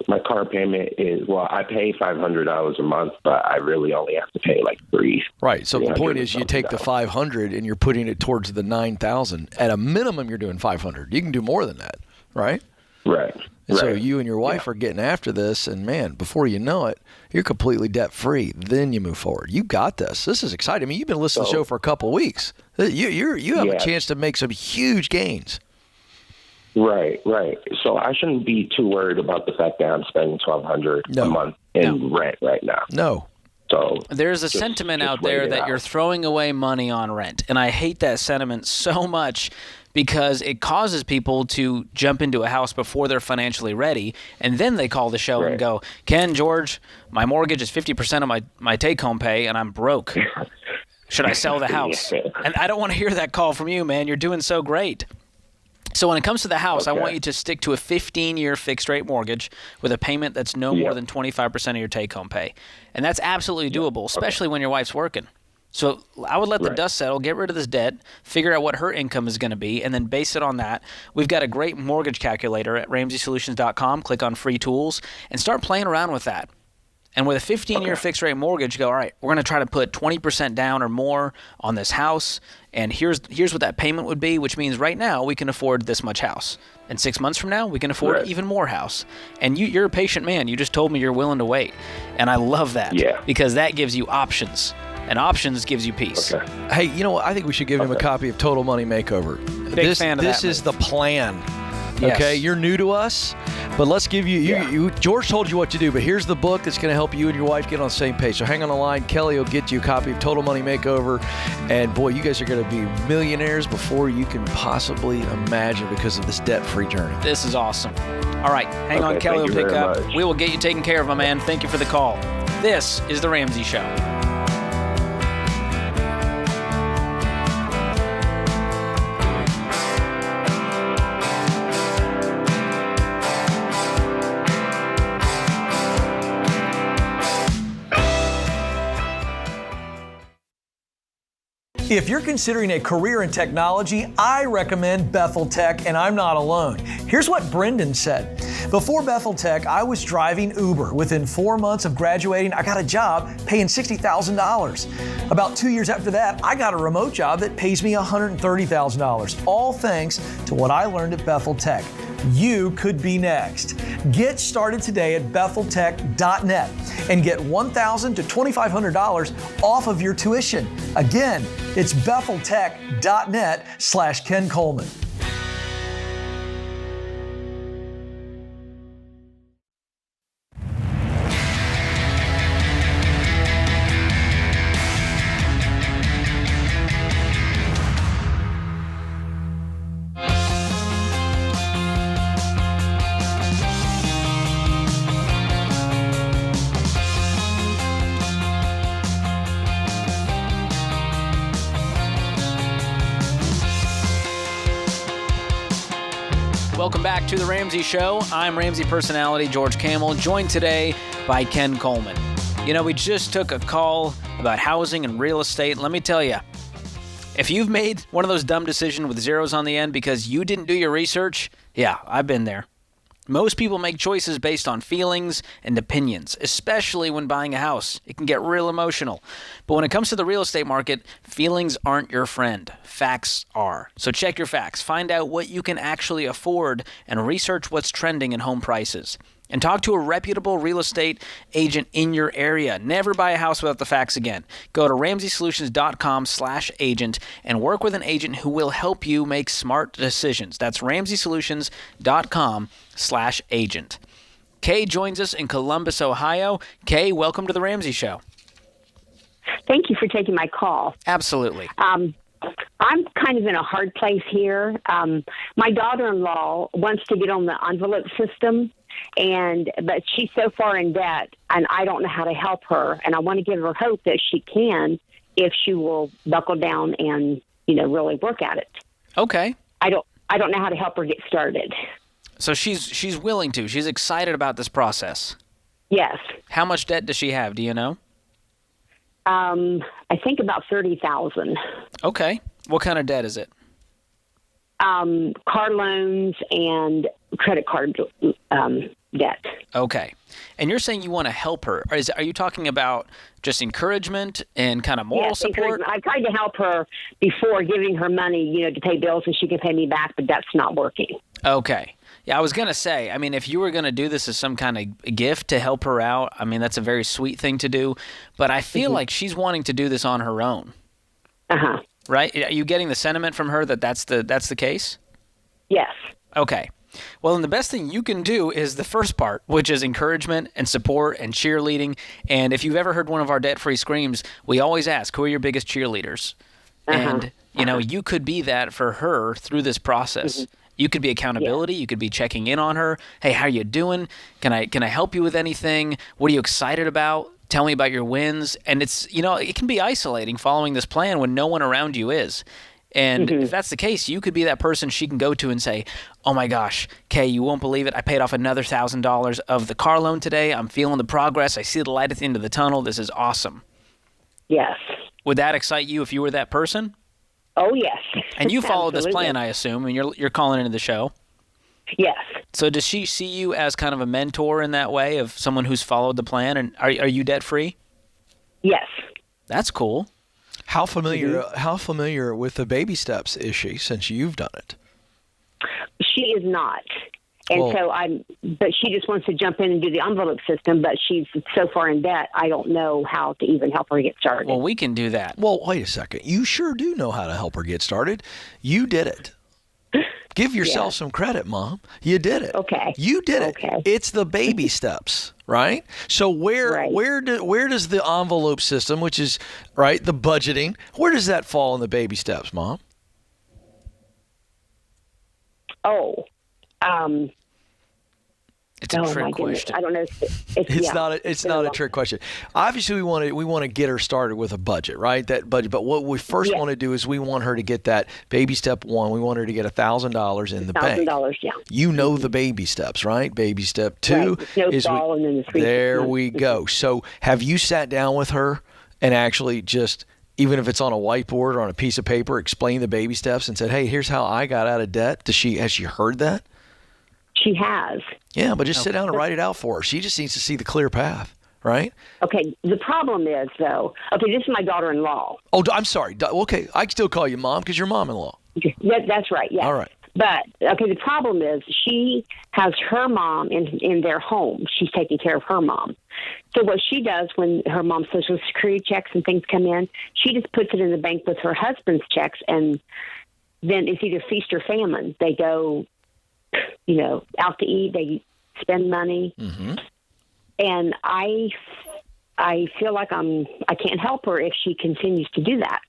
My car payment is, I pay $500 a month, but I really only have to pay like $300. Right. So the point is, you take the $500 and you're putting it towards the $9,000. At a minimum, you're doing $500. You can do more than that, right? Right. And so you and your wife are getting after this, and man, before you know it, you're completely debt free. Then you move forward. You got this. This is exciting. I mean, you've been listening to the show for a couple of weeks. You have a chance to make some huge gains. Right. So I shouldn't be too worried about the fact that I'm spending $1,200 a month in rent right now. No. So there's a sentiment out there that you're throwing away money on rent, and I hate that sentiment so much because it causes people to jump into a house before they're financially ready, and then they call the show and go, Ken, George, my mortgage is 50% of my take-home pay, and I'm broke. Should I sell the house? And I don't want to hear that call from you, man. You're doing so great. So when it comes to the house, I want you to stick to a 15-year fixed-rate mortgage with a payment that's no more than 25% of your take-home pay. And that's absolutely doable, especially when your wife's working. So I would let the dust settle, get rid of this debt, figure out what her income is going to be, and then base it on that. We've got a great mortgage calculator at RamseySolutions.com. Click on free tools and start playing around with that. And with a 15-year fixed rate mortgage, you go, all right, we're going to try to put 20% down or more on this house, and here's what that payment would be, which means right now we can afford this much house. And 6 months from now, we can afford even more house. And you're a patient man. You just told me you're willing to wait. And I love that because that gives you options. And options gives you peace. Okay. Hey, you know what? I think we should give him a copy of Total Money Makeover. Big fan of that. This is the plan. Yes. Okay, you're new to us, but let's give you, George told you what to do, but here's the book that's going to help you and your wife get on the same page. So hang on the line. Kelly will get you a copy of Total Money Makeover. And boy, you guys are going to be millionaires before you can possibly imagine because of this debt-free journey. This is awesome. All right, hang on. Kelly will pick up. We will get you taken care of, my man. Thank you for the call. This is The Ramsey Show. If you're considering a career in technology, I recommend Bethel Tech, and I'm not alone. Here's what Brendan said. Before Bethel Tech, I was driving Uber. Within 4 months of graduating, I got a job paying $60,000. About 2 years after that, I got a remote job that pays me $130,000, all thanks to what I learned at Bethel Tech. You could be next. Get started today at BethelTech.net and get $1,000 to $2,500 off of your tuition. Again, it's BethelTech.net/Ken Coleman. Welcome back to The Ramsey Show. I'm Ramsey personality George Camel, joined today by Ken Coleman. You know, we just took a call about housing and real estate. Let me tell you, if you've made one of those dumb decisions with zeros on the end because you didn't do your research, yeah, I've been there. Most people make choices based on feelings and opinions, especially when buying a house. It can get real emotional. But when it comes to the real estate market, feelings aren't your friend. Facts are. So check your facts. Find out what you can actually afford and research what's trending in home prices. And talk to a reputable real estate agent in your area. Never buy a house without the facts again. Go to RamseySolutions.com/agent and work with an agent who will help you make smart decisions. That's RamseySolutions.com/agent. Kay joins us in Columbus, Ohio. Kay, welcome to The Ramsey Show. Thank you for taking my call. Absolutely. I'm kind of in a hard place here. My daughter-in-law wants to get on the envelope system, but she's so far in debt, and I don't know how to help her. And I want to give her hope that she can, if she will buckle down and really work at it. Okay. I don't know how to help her get started. So she's willing to. She's excited about this process. Yes. How much debt does she have? Do you know? I think about $30,000. Okay. What kind of debt is it? Car loans and credit card debt. Okay. And you're saying you want to help her. Are you talking about just encouragement and kind of moral support? I tried to help her before, giving her money, to pay bills so she can pay me back, but that's not working. Okay. Yeah, I was going to say, if you were going to do this as some kind of gift to help her out, that's a very sweet thing to do. But I feel like she's wanting to do this on her own. Uh-huh. Right? Are you getting the sentiment from her that that's the case? Yes. Okay. Well, then the best thing you can do is the first part, which is encouragement and support and cheerleading. And if you've ever heard one of our debt-free screams, we always ask, who are your biggest cheerleaders? Uh-huh. And, you could be that for her through this process. You could be accountability. You could be checking in on her. Hey, how you doing? Can I help you with anything? What are you excited about? Tell me about your wins. And it's, it can be isolating following this plan when no one around you is. And if that's the case, you could be that person she can go to and say, oh my gosh, Kay, you won't believe it. I paid off another $1,000 of the car loan today. I'm feeling the progress. I see the light at the end of the tunnel. This is awesome. Yes. Would that excite you if you were that person? Oh, yes. And you followed this plan, I assume, and you're calling into the show? Yes. So does she see you as kind of a mentor in that way, of someone who's followed the plan? And are you debt free? Yes. That's cool. How familiar with the baby steps is she, since you've done it? She is not. And but she just wants to jump in and do the envelope system, but she's so far in debt, I don't know how to even help her get started. Well, we can do that. Well, wait a second. You sure do know how to help her get started. You did it. Give yourself some credit, Mom. You did it. Okay. You did it. Okay. It's the baby steps, right? So where does the envelope system, which is, right, the budgeting, where does that fall in the baby steps, Mom? It's a trick question. I don't know. It's not a trick question. Obviously, we want to get her started with a budget, right? That budget. But what we first want to do is we want her to get that baby step 1. We want her to get $1,000 in the bank. $1,000, yeah. You know the baby steps, right? Baby step 2 is and then the 3 there we go. So have you sat down with her and actually just, even if it's on a whiteboard or on a piece of paper, explain the baby steps and said, "Hey, here's how I got out of debt"? Has she heard that? She has. Yeah, but just sit down and write it out for her. She just needs to see the clear path, right? Okay, the problem is, though, this is my daughter-in-law. Oh, I'm sorry. Okay, I can still call you Mom because you're mom-in-law. That's right, yeah. All right. But, the problem is she has her mom in their home. She's taking care of her mom. So what she does when her mom's Social Security checks and things come in, she just puts it in the bank with her husband's checks, and then it's either feast or famine. They go out to eat, they spend money. Mm-hmm. And I feel like I can't help her if she continues to do that.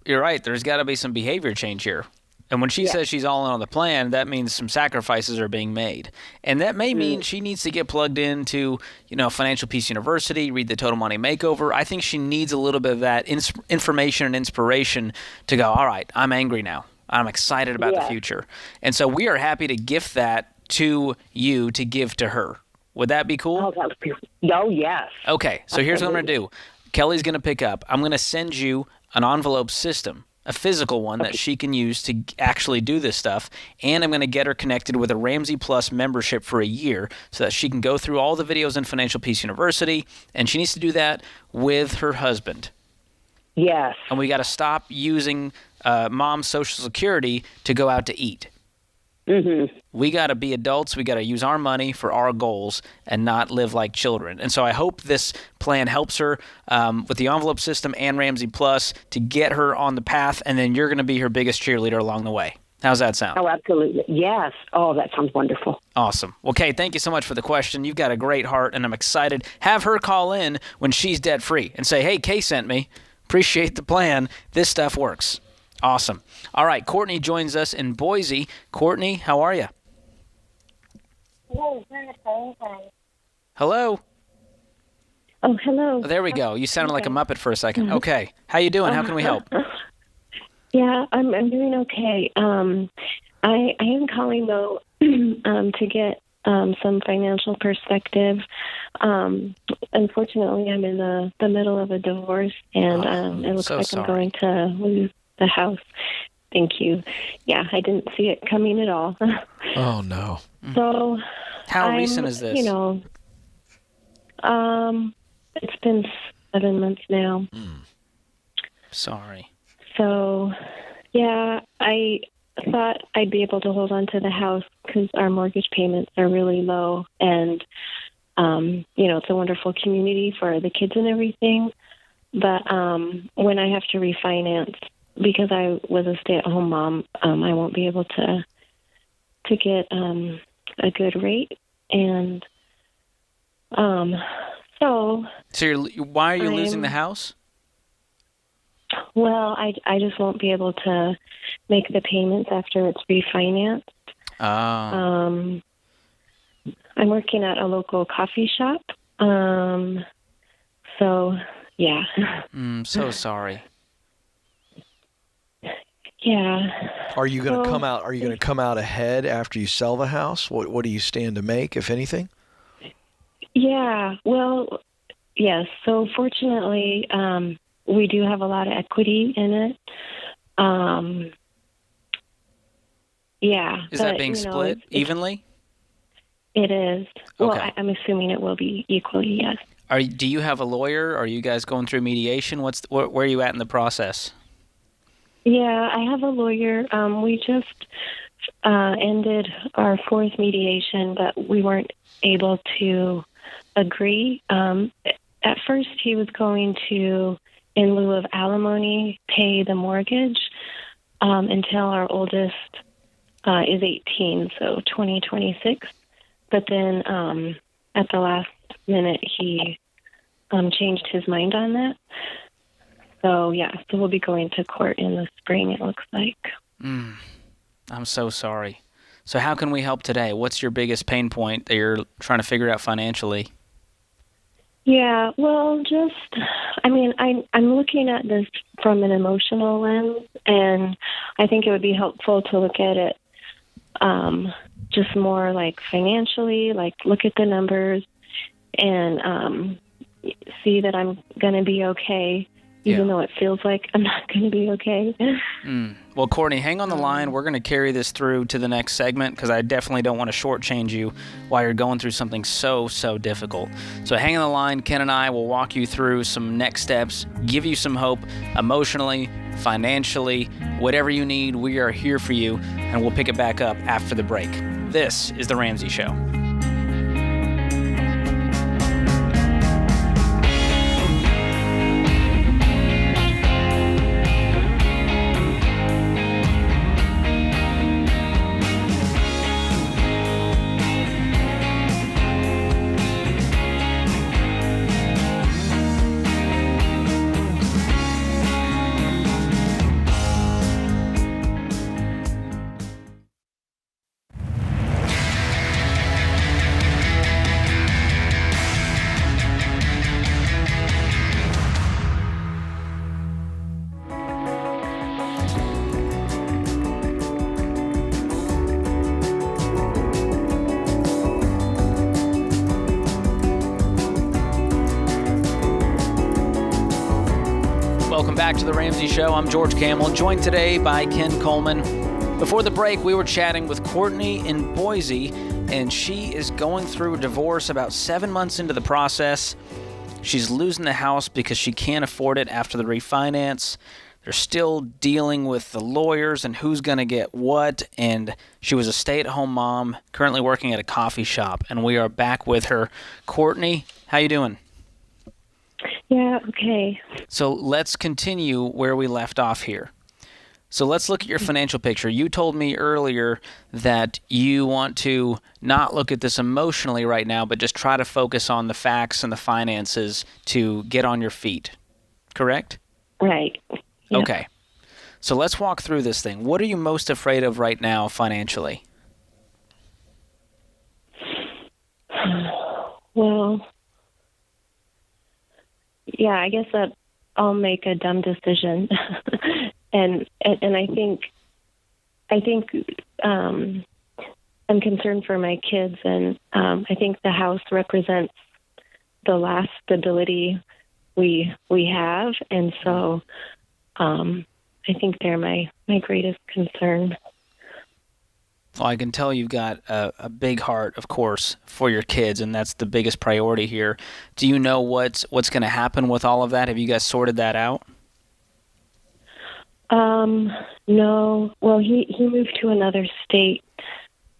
You're right. There's got to be some behavior change here. And when she says she's all in on the plan, that means some sacrifices are being made. And that may mean she needs to get plugged into, Financial Peace University, read the Total Money Makeover. I think she needs a little bit of that information and inspiration to go, all right, I'm angry now. I'm excited about the future. And so we are happy to gift that to you to give to her. Would that be cool? Oh, that would be, yes. Okay, so here's what I'm going to do. Kelly's going to pick up. I'm going to send you an envelope system, a physical one that she can use to actually do this stuff. And I'm going to get her connected with a Ramsey Plus membership for a year so that she can go through all the videos in Financial Peace University. And she needs to do that with her husband. Yes. And we got to stop using mom's Social Security to go out to eat. Mm-hmm. We got to be adults. We got to use our money for our goals and not live like children. And so I hope this plan helps her with the envelope system and Ramsey Plus to get her on the path, and then you're going to be her biggest cheerleader along the way. How's that sound? Oh, absolutely. Yes. Oh, that sounds wonderful. Awesome. Well, Kay, thank you so much for the question. You've got a great heart, and I'm excited. Have her call in when she's debt-free and say, hey, Kay sent me. Appreciate the plan. This stuff works. Awesome. All right, Courtney joins us in Boise. Courtney, how are you? Hello? Oh, hello. Oh, there we go. You sounded like a Muppet for a second. Okay. How you doing? How can we help? Yeah, I'm doing okay. I am calling, though, to get some financial perspective. Unfortunately, I'm in the middle of a divorce, and it looks like I'm going to lose the house. Thank you. Yeah, I didn't see it coming at all. Oh, no. So, how recent is this? It's been 7 months now. Sorry. So, yeah, I thought I'd be able to hold on to the house because our mortgage payments are really low, and it's a wonderful community for the kids and everything. But when I have to refinance, because I was a stay-at-home mom, I won't be able to get a good rate, and so why are you losing the house? Well, I just won't be able to make the payments after it's refinanced. I'm working at a local coffee shop. So, yeah. So sorry. Yeah. Are you going to come out? Are you going to come out ahead after you sell the house? What do you stand to make, if anything? Yeah. Well, yes. So fortunately, we do have a lot of equity in it. Yeah. Is that being split evenly? It is. Well, Okay. I'm assuming it will be equally, yes. Do you have a lawyer? Are you guys going through mediation? Where are you at in the process? Yeah, I have a lawyer. We just ended our fourth mediation, but we weren't able to agree. At first, he was going to, in lieu of alimony, pay the mortgage until our oldest is 18, so 2026. But then at the last minute, he changed his mind on that. So, so we'll be going to court in the spring, it looks like. I'm so sorry. So how can we help today? What's your biggest pain point that you're trying to figure out financially? Yeah, well, I'm looking at this from an emotional lens, and I think it would be helpful to look at it just more like financially, like look at the numbers and see that I'm going to be okay, even though it feels like I'm not going to be okay. Well, Courtney, hang on the line. We're going to carry this through to the next segment because I definitely don't want to shortchange you while you're going through something so difficult. So hang on the line. Ken and I will walk you through some next steps, give you some hope emotionally, financially, whatever you need. We are here for you, and we'll pick it back up after the break. This is The Ramsey Show. Welcome back to The Ramsey Show. I'm George Camel, joined today by Ken Coleman. Before the break, we were chatting with Courtney in Boise, and she is going through a divorce about 7 months into the process. She's losing the house because she can't afford it after the refinance. They're still dealing with the lawyers and who's going to get what, and she was a stay-at-home mom, currently working at a coffee shop, and we are back with her. Courtney, how you doing? Yeah, okay. So let's continue where we left off here. So let's look at your financial picture. You told me earlier that you want to not look at this emotionally right now, but just try to focus on the facts and the finances to get on your feet. Correct? Right. Yep. Okay. So let's walk through this thing. What are you most afraid of right now financially? Well, yeah, I guess that I'll make a dumb decision, and I think I'm concerned for my kids, and I think the house represents the last stability we have, and so I think they're my greatest concern. Well, I can tell you've got a big heart, of course, for your kids, and that's the biggest priority here. Do you know what's going to happen with all of that? Have you guys sorted that out? No. Well, he moved to another state.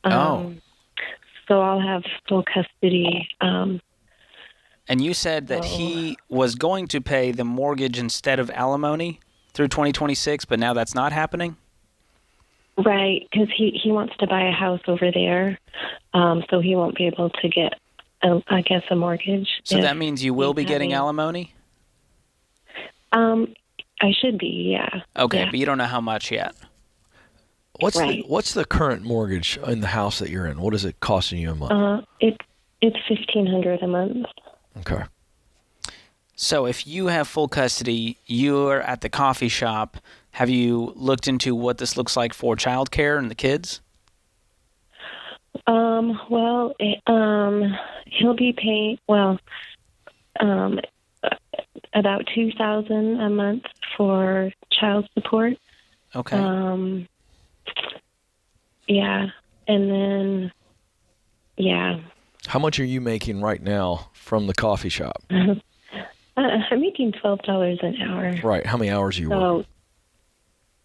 So I'll have full custody. And you said that he was going to pay the mortgage instead of alimony through 2026, but now that's not happening? Right, because he wants to buy a house over there, so he won't be able to get, I guess, a mortgage. So that means you will be getting alimony? I should be, yeah. Okay, yeah. But you don't know how much yet. What's the current mortgage in the house that you're in? What is it costing you a month? It's $1,500 a month. Okay. So if you have full custody, you're at the coffee shop. Have you looked into what this looks like for childcare and the kids? Well, he'll be paying about $2,000 a month for child support. Okay. Yeah, and then Yeah. How much are you making right now from the coffee shop? I'm making $12 an hour. Right. How many hours are you working?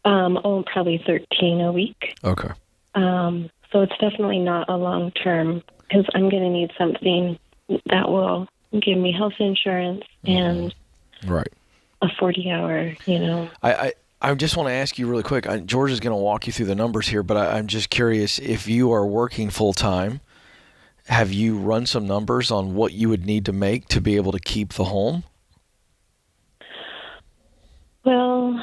Probably 13 a week. Okay. So it's definitely not a long term, because I'm going to need something that will give me health insurance and right. a 40-hour, I just want to ask you really quick. George is going to walk you through the numbers here, but I'm just curious, if you are working full time, have you run some numbers on what you would need to make to be able to keep the home? Well,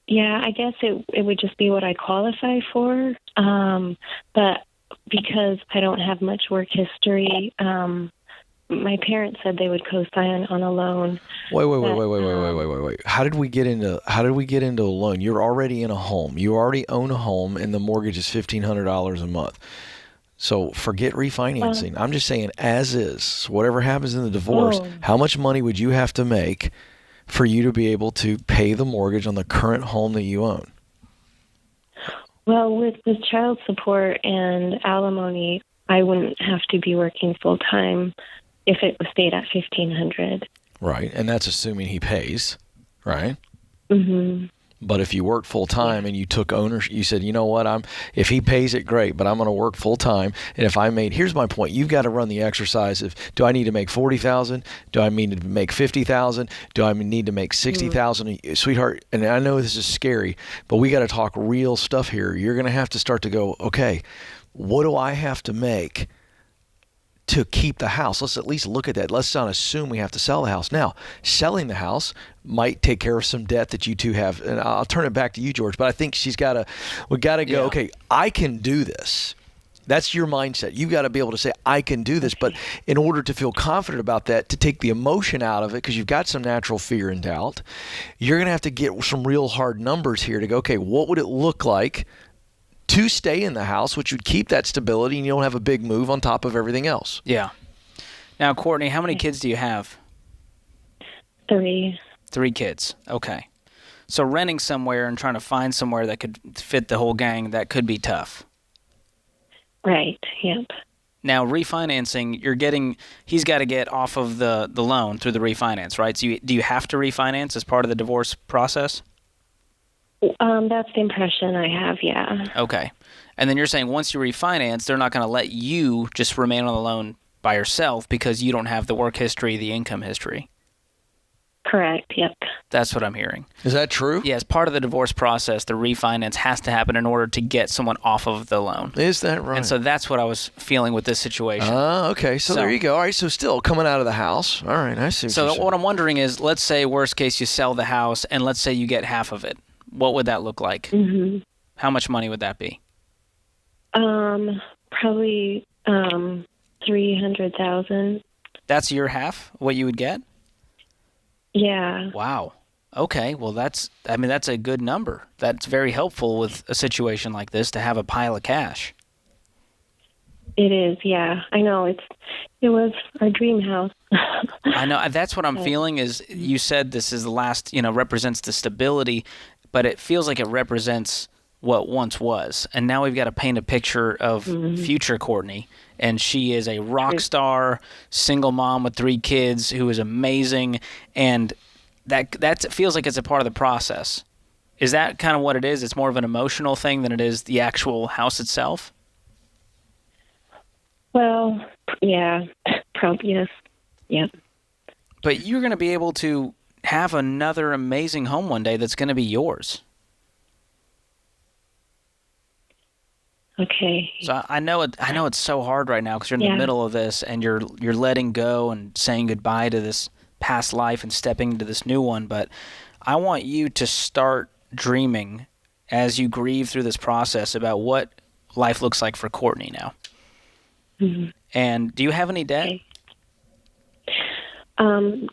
yeah, I guess it would just be what I qualify for. But because I don't have much work history, my parents said they would co-sign on a loan. Wait. How did we get into a loan? You're already in a home. You already own a home, and the mortgage is $1,500 a month. So forget refinancing. I'm just saying, as is, whatever happens in the divorce, how much money would you have to make for you to be able to pay the mortgage on the current home that you own? Well, with child support and alimony, I wouldn't have to be working full time if it stayed at $1,500. Right, and that's assuming he pays, right? Mm-hmm. But if you worked full time and you took ownership, you said, you know what, if he pays it, great, but I'm going to work full time. And if here's my point, you've got to run the exercise of, do I need to make $40,000? Do I need to make $50,000? Do I need to make $60,000? Sweetheart, and I know this is scary, but we got to talk real stuff here. You're going to have to start to go, okay, what do I have to make to keep the house? Let's at least look at that. Let's not assume we have to sell the house. Now, selling the house might take care of some debt that you two have. And I'll turn it back to you, George, but I think we got to go, okay, I can do this. That's your mindset. You've got to be able to say, I can do this. But in order to feel confident about that, to take the emotion out of it, because you've got some natural fear and doubt, you're going to have to get some real hard numbers here to go, okay, what would it look like to stay in the house, which would keep that stability, and you don't have a big move on top of everything else? Yeah. Now, Courtney, how many kids do you have? 3. 3 kids. Okay. So renting somewhere and trying to find somewhere that could fit the whole gang, that could be tough. Right. Yep. Now, refinancing, he's got to get off of the loan through the refinance, right? So do you have to refinance as part of the divorce process? That's the impression I have, yeah. Okay. And then you're saying once you refinance, they're not going to let you just remain on the loan by yourself because you don't have the work history, the income history. Correct, yep. That's what I'm hearing. Is that true? Yeah, as part of the divorce process, the refinance has to happen in order to get someone off of the loan. Is that right? And so that's what I was feeling with this situation. Okay. So there you go. All right, so still coming out of the house. All right, I see what you're saying. So what I'm wondering is, let's say worst case you sell the house, and let's say you get half of it. What would that look like? Mm-hmm. How much money would that be? Probably $300,000. That's your half, what you would get? Yeah. Wow. Okay. Well, that's a good number. That's very helpful with a situation like this to have a pile of cash. It is, yeah. I know it was our dream house. I know. That's what I'm feeling is you said this is the last, represents the stability, but it feels like it represents what once was. And now we've got to paint a picture of future Courtney. And she is a rock star, single mom with 3 kids who is amazing. And that feels like it's a part of the process. Is that kind of what it is? It's more of an emotional thing than it is the actual house itself? Well, yeah, probably yes. Yeah. But you're going to be able to have another amazing home one day that's going to be yours. Okay. So I know it's so hard right now because you're in the middle of this and you're letting go and saying goodbye to this past life and stepping into this new one. But I want you to start dreaming as you grieve through this process about what life looks like for Courtney now. Mm-hmm. And do you have any debt? Okay.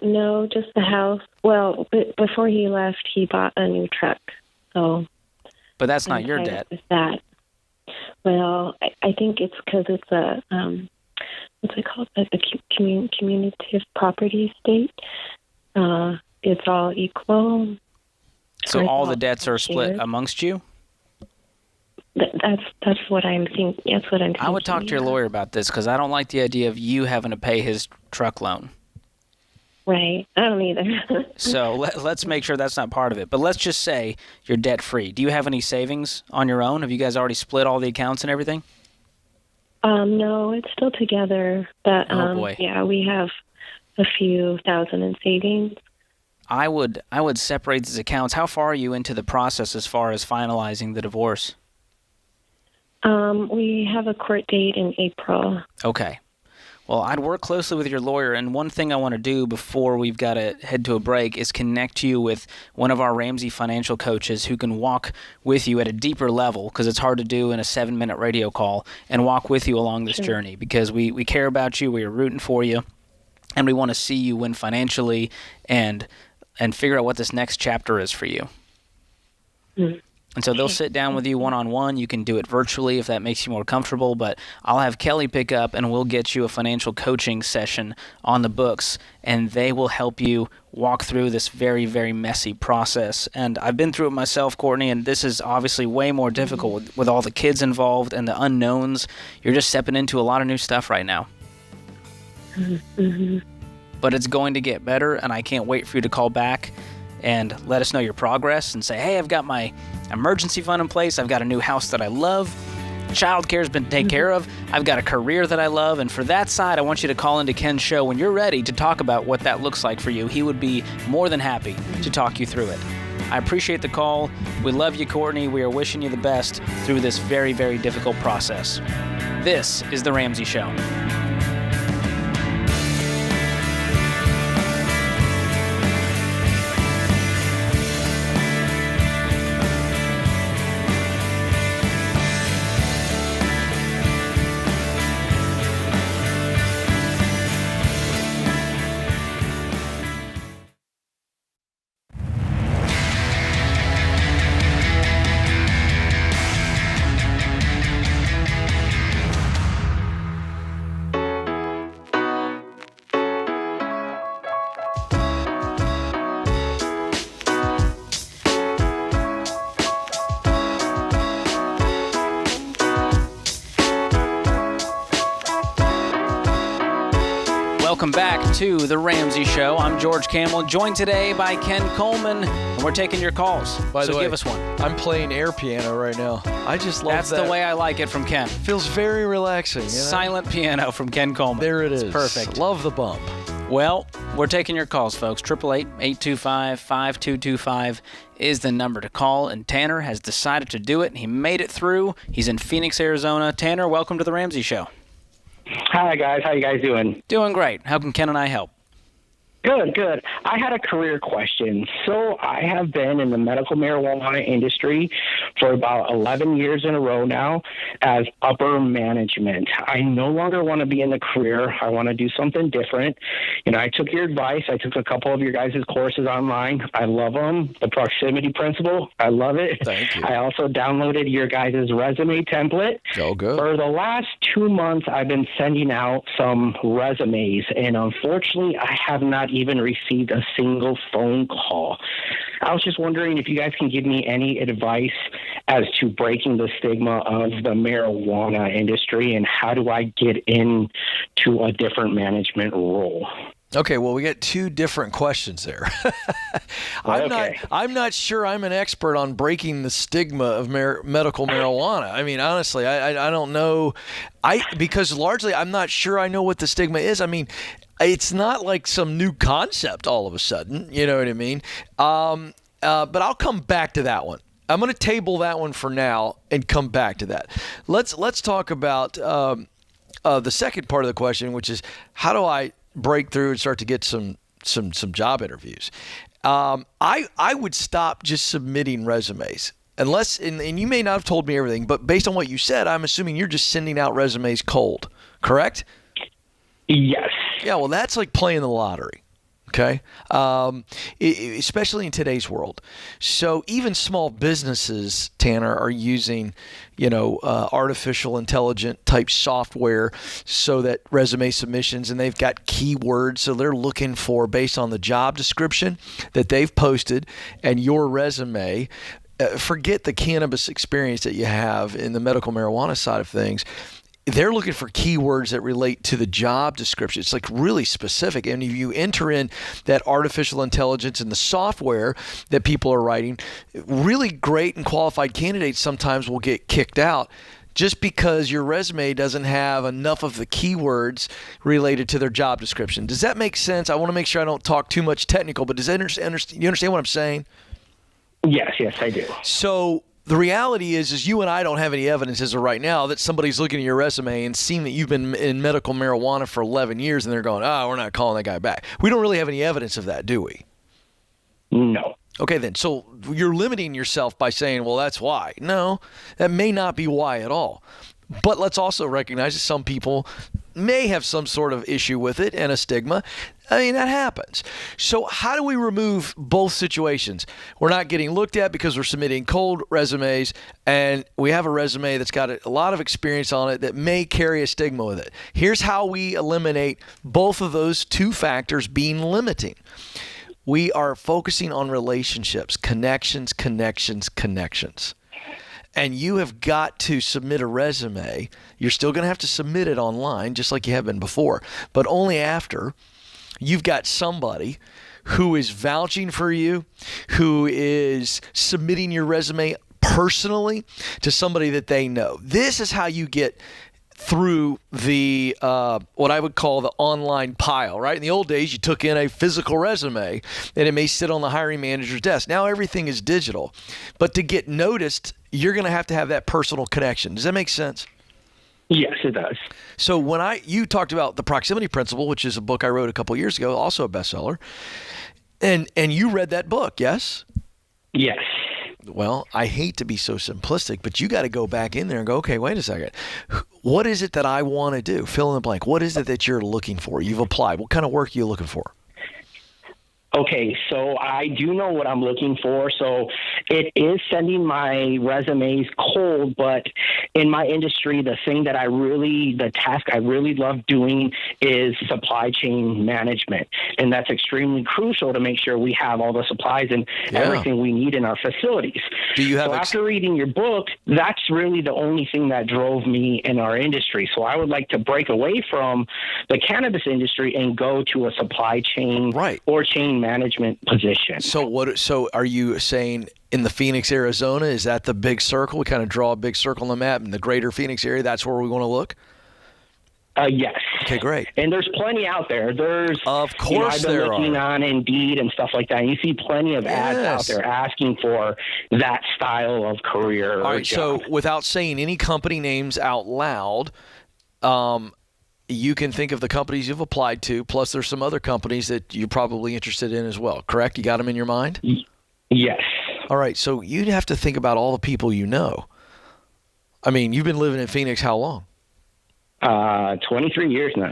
No, just the house. Well, before he left, he bought a new truck. So. But that's not your debt. With that. Well, I think it's because it's a what's it called? The commutative property state. It's all equal. So all the debts are split amongst you? That's what I'm thinking. That's what I'm thinking. I would talk to your lawyer about this because I don't like the idea of you having to pay his truck loan. Right. I don't either. So let's make sure that's not part of it. But let's just say you're debt-free. Do you have any savings on your own? Have you guys already split all the accounts and everything? No, it's still together. But oh, boy. Yeah, we have a few thousand in savings. I would separate these accounts. How far are you into the process as far as finalizing the divorce? We have a court date in April. Okay. Well, I'd work closely with your lawyer, and one thing I want to do before we've got to head to a break is connect you with one of our Ramsey financial coaches who can walk with you at a deeper level, because it's hard to do in a 7-minute radio call, and walk with you along this journey, because we care about you, we are rooting for you, and we want to see you win financially and figure out what this next chapter is for you. Mm-hmm. And so they'll sit down with you one-on-one. You can do it virtually if that makes you more comfortable, but I'll have Kelly pick up and we'll get you a financial coaching session on the books, and they will help you walk through this very, very messy process. And I've been through it myself, Courtney, and this is obviously way more difficult with all the kids involved and the unknowns. You're just stepping into a lot of new stuff right now. Mm-hmm. But it's going to get better, and I can't wait for you to call back and let us know your progress and say, hey, I've got my emergency fund in place. I've got a new house that I love. Childcare's been taken care of. I've got a career that I love. And for that side, I want you to call into Ken's show when you're ready to talk about what that looks like for you. He would be more than happy to talk you through it. I appreciate the call. We love you, Courtney. We are wishing you the best through this very, very difficult process. This is The Ramsey Show. Welcome back to The Ramsey Show. I'm George Camel, joined today by Ken Coleman, and we're taking your calls. By the way, give us one. I'm playing air piano right now. I just love That's that. the way I like it from Ken. Feels very relaxing. You know? Silent piano from Ken Coleman. There it is. It's perfect. Love the bump. Well, we're taking your calls, folks. 888-825-5225 is the number to call, and Tanner has decided to do it. He made it through. He's in Phoenix, Arizona. Tanner, welcome to The Ramsey Show. Hi, guys. How you guys doing? Doing great. How can Ken and I help? Good. I had a career question. So I have been in the medical marijuana industry for about 11 years in a row now as upper management. I no longer want to be in the career. I want to do something different. I took your advice. I took a couple of your guys' courses online. I love them. The proximity principle, I love it. Thank you. I also downloaded your guys' resume template. Oh, good. For the last 2 months, I've been sending out some resumes, and unfortunately, I have not even received a single phone call. I was just wondering if you guys can give me any advice as to breaking the stigma of the marijuana industry, and how do I get into a different management role? Okay, well, we got two different questions there. I'm not sure I'm an expert on breaking the stigma of medical marijuana. I mean, honestly, I don't know. Because largely I'm not sure I know what the stigma is. I mean, it's not like some new concept all of a sudden. You know what I mean? But I'll come back to that one. I'm going to table that one for now and come back to that. Let's talk about the second part of the question, which is how do I break through and start to get some job interviews. I would stop just submitting resumes unless, and you may not have told me everything, but based on what you said, I'm assuming you're just sending out resumes cold, correct? Yes. Yeah, well, that's like playing the lottery. Okay, especially in today's world. So even small businesses, Tanner, are using, artificial intelligent type software so that resume submissions, and they've got keywords. So they're looking for, based on the job description that they've posted and your resume, forget the cannabis experience that you have in the medical marijuana side of things. They're looking for keywords that relate to the job description. It's like really specific. And if you enter in that artificial intelligence and the software that people are writing, really great and qualified candidates sometimes will get kicked out just because your resume doesn't have enough of the keywords related to their job description. Does that make sense? I want to make sure I don't talk too much technical, but you understand what I'm saying? Yes, I do. So the reality is you and I don't have any evidence as of right now that somebody's looking at your resume and seeing that you've been in medical marijuana for 11 years and they're going, we're not calling that guy back. We don't really have any evidence of that, do we? No. Okay, then. So you're limiting yourself by saying, well, that's why. No, that may not be why at all. But let's also recognize that some people may have some sort of issue with it and a stigma. I mean, that happens. So how do we remove both situations? We're not getting looked at because we're submitting cold resumes, and we have a resume that's got a lot of experience on it that may carry a stigma with it. Here's how we eliminate both of those two factors being limiting. We are focusing on relationships, connections. And you have got to submit a resume. You're still going to have to submit it online, just like you have been before, but only after you've got somebody who is vouching for you, who is submitting your resume personally to somebody that they know. This is how you get through the what I would call the online pile, right? In the old days, you took in a physical resume and it may sit on the hiring manager's desk. Now everything is digital. But to get noticed, you're going to have that personal connection. Does that make sense? Yes, it does. So when you talked about the proximity principle, which is a book I wrote a couple of years ago, also a bestseller, and you read that book, yes? Yes. Well, I hate to be so simplistic, but you got to go back in there and go, okay, wait a second. What is it that I want to do? Fill in the blank. What is it that you're looking for? You've applied. What kind of work are you looking for? Okay, so I do know what I'm looking for. So it is sending my resumes cold, but in my industry, the task I really love doing is supply chain management. And that's extremely crucial to make sure we have all the supplies and everything we need in our facilities. After reading your book, that's really the only thing that drove me in our industry. So I would like to break away from the cannabis industry and go to a supply chain or chain management position. So are you saying in the Phoenix, Arizona, is that the big circle? We kind of draw a big circle on the map in the greater Phoenix area. That's where we want to look? Yes. Okay, great. And there's plenty out there. Of course I've been looking on Indeed and stuff like that. And you see plenty of ads out there asking for that style of career. All right. So without saying any company names out loud, you can think of the companies you've applied to, plus there's some other companies that you're probably interested in as well, correct? You got them in your mind? Yes. All right, so you'd have to think about all the people you know. I mean, you've been living in Phoenix how long? 23 years now.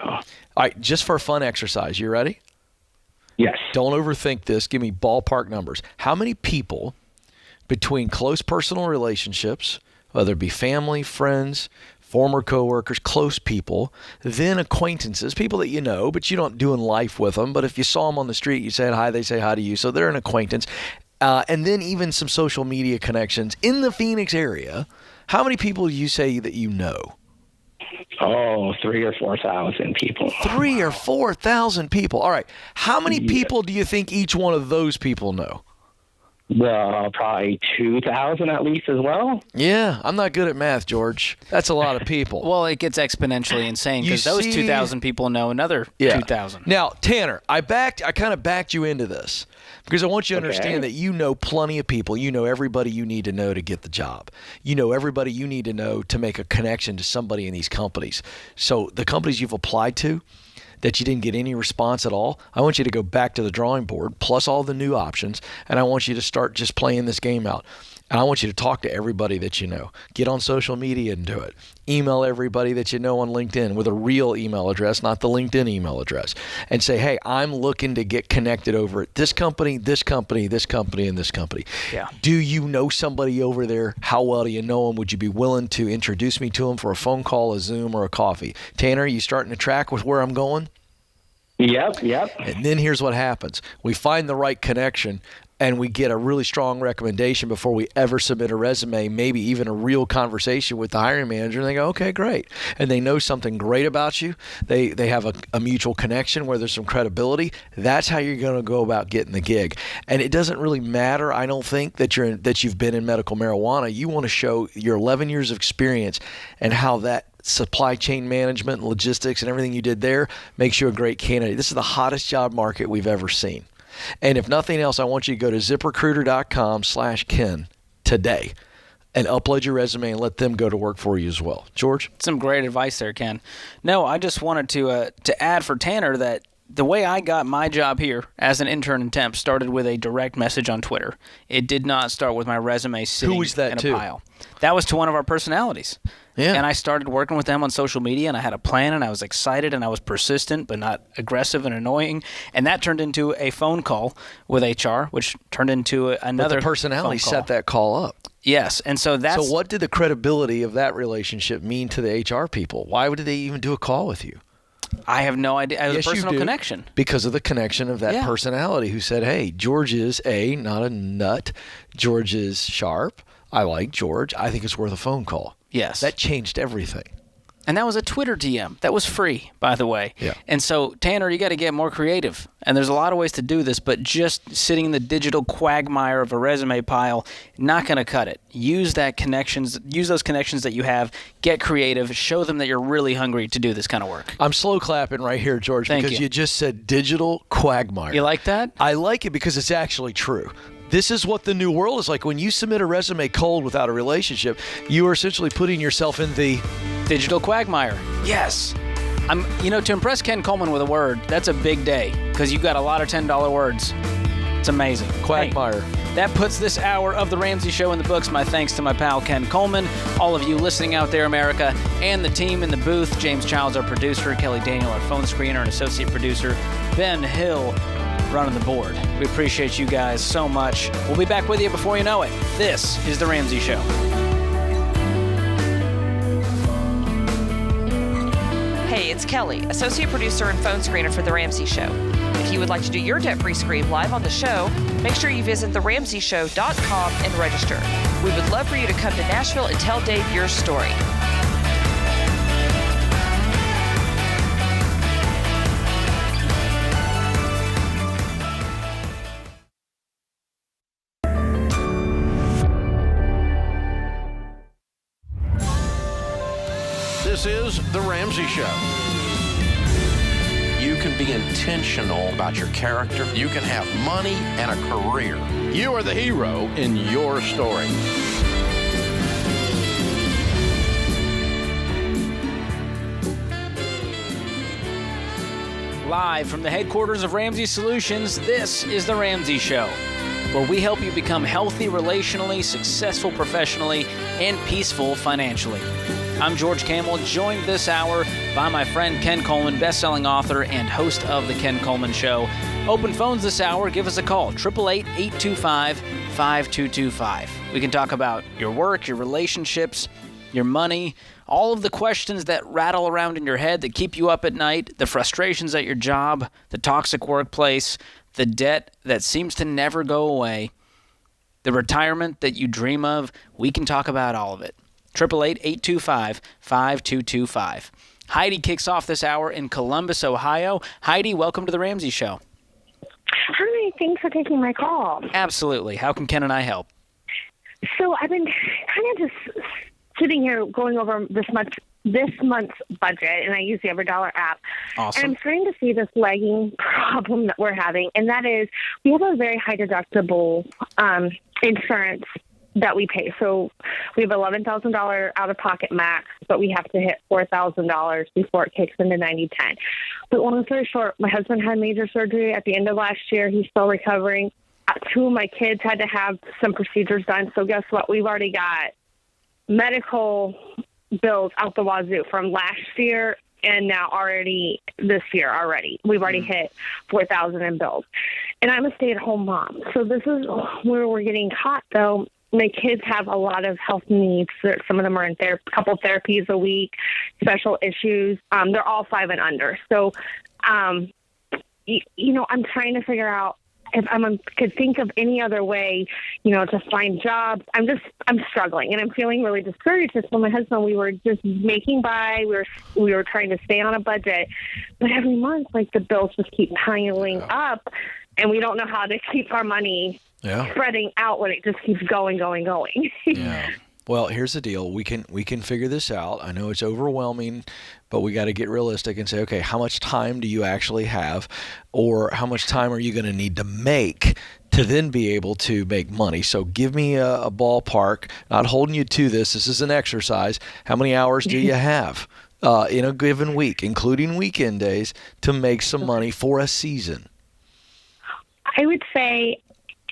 All right, just for a fun exercise, you ready? Yes. Don't overthink this. Give me ballpark numbers. How many people between close personal relationships, whether it be family, friends, former coworkers, close people, then acquaintances, people that you know, but you don't doing life with them. But if you saw them on the street, you said hi, they say hi to you. So they're an acquaintance. And then even some social media connections in the Phoenix area. How many people do you say that you know? 3,000 or 4,000 people. 3,000 or 4,000 people. All right. How many people do you think each one of those people know? Well, probably 2,000 at least as well. Yeah, I'm not good at math, George. That's a lot of people. Well, it gets exponentially insane because those 2,000 people know another 2,000. Now, Tanner, I kind of backed you into this because I want you to understand that you know plenty of people. You know everybody you need to know to get the job. You know everybody you need to know to make a connection to somebody in these companies. So the companies you've applied to that you didn't get any response at all, I want you to go back to the drawing board, plus all the new options, and I want you to start just playing this game out. And I want you to talk to everybody that you know. Get on social media and do it. Email everybody that you know on LinkedIn with a real email address, not the LinkedIn email address. And say, hey, I'm looking to get connected over at this company, this company, this company, and this company. Yeah. Do you know somebody over there? How well do you know them? Would you be willing to introduce me to them for a phone call, a Zoom, or a coffee? Tanner, are you starting to track with where I'm going? Yep. And then here's what happens. We find the right connection. and we get a really strong recommendation before we ever submit a resume, maybe even a real conversation with the hiring manager, and they go, okay, great. And they know something great about you. They have a mutual connection where there's some credibility. That's how you're going to go about getting the gig. And it doesn't really matter, I don't think, that you've been in medical marijuana. You want to show your 11 years of experience and how that supply chain management and logistics and everything you did there makes you a great candidate. This is the hottest job market we've ever seen. And if nothing else, I want you to go to ZipRecruiter.com/Ken today and upload your resume and let them go to work for you as well. George? Some great advice there, Ken. No, I just wanted to add for Tanner that the way I got my job here as an intern and temp started with a direct message on Twitter. It did not start with my resume sitting in a pile. That was to one of our personalities. Yeah. And I started working with them on social media, and I had a plan, and I was excited, and I was persistent but not aggressive and annoying. And that turned into a phone call with HR, which turned into another But the personality phone call. set that call up. Yes, and so that's... So what did the credibility of that relationship mean to the HR people? Why did they even do a call with you? I have no idea. It was Yes, a personal you do. connection. Because of the connection of that personality who said, hey, George is not a nut. George is sharp. I like George. I think it's worth a phone call. Yes. That changed everything. And that was a Twitter DM. That was free, by the way. Yeah. And so, Tanner, you got to get more creative. And there's a lot of ways to do this, but just sitting in the digital quagmire of a resume pile, not going to cut it. Use those connections that you have. Get creative. Show them that you're really hungry to do this kind of work. I'm slow clapping right here, George, because you just said digital quagmire. You like that? I like it because it's actually true. This is what the new world is like. When you submit a resume cold without a relationship, you are essentially putting yourself in the digital quagmire. Yes. To impress Ken Coleman with a word, that's a big day because you've got a lot of $10 words. It's amazing. Quagmire. Hey, that puts this hour of The Ramsey Show in the books. My thanks to my pal Ken Coleman, all of you listening out there, America, and the team in the booth. James Childs, our producer, Kelly Daniel, our phone screener and associate producer, Ben Hill, running the board. We appreciate you guys so much. We'll be back with you before you know it. This is The Ramsey Show. Hey, it's Kelly, associate producer and phone screener for The Ramsey Show. If you would like to do your debt-free screen live on the show, make sure you visit theramseyshow.com and register. We would love for you to come to Nashville and tell Dave your story. This is The Ramsey Show. You can be intentional about your character. You can have money and a career. You are the hero in your story. Live from the headquarters of Ramsey Solutions, this is The Ramsey Show, where we help you become healthy relationally, successful professionally, and peaceful financially. I'm George Camel, joined this hour by my friend Ken Coleman, best-selling author and host of The Ken Coleman Show. Open phones this hour. Give us a call, 888-825-5225. We can talk about your work, your relationships, your money, all of the questions that rattle around in your head that keep you up at night, the frustrations at your job, the toxic workplace, the debt that seems to never go away, the retirement that you dream of. We can talk about all of it. 888-825-5225. Heidi kicks off this hour in Columbus, Ohio. Heidi, welcome to The Ramsey Show. Hi, thanks for taking my call. Absolutely. How can Ken and I help? So I've been kind of just sitting here going over this month's budget, and I use the EverDollar app. Awesome. And I'm starting to see this lagging problem that we're having, and that is we have a very high deductible insurance that we pay. So we have $11,000 out-of-pocket max, but we have to hit $4,000 before it kicks into 90/10. But long story short, my husband had major surgery at the end of last year. He's still recovering. 2 of my kids had to have some procedures done. So guess what? We've already got medical bills out the wazoo from last year and now already this year already. We've already hit $4,000 in bills. And I'm a stay-at-home mom. So this is where we're getting caught, though. My kids have a lot of health needs. Some of them are in a couple therapies a week, special issues. They're all 5 and under. So, I'm trying to figure out, if I could think of any other way, to find jobs. I'm struggling, and I'm feeling really discouraged. Just with my husband, we were just making by. We were trying to stay on a budget, but every month, like, the bills just keep piling up, and we don't know how to keep our money spreading out when it just keeps going. Yeah. Well, here's the deal. We can figure this out. I know it's overwhelming, but we got to get realistic and say, okay, how much time do you actually have, or how much time are you going to need to make to then be able to make money? So give me a ballpark. Not holding you to this. This is an exercise. How many hours do you have in a given week, including weekend days, to make some money for a season? I would say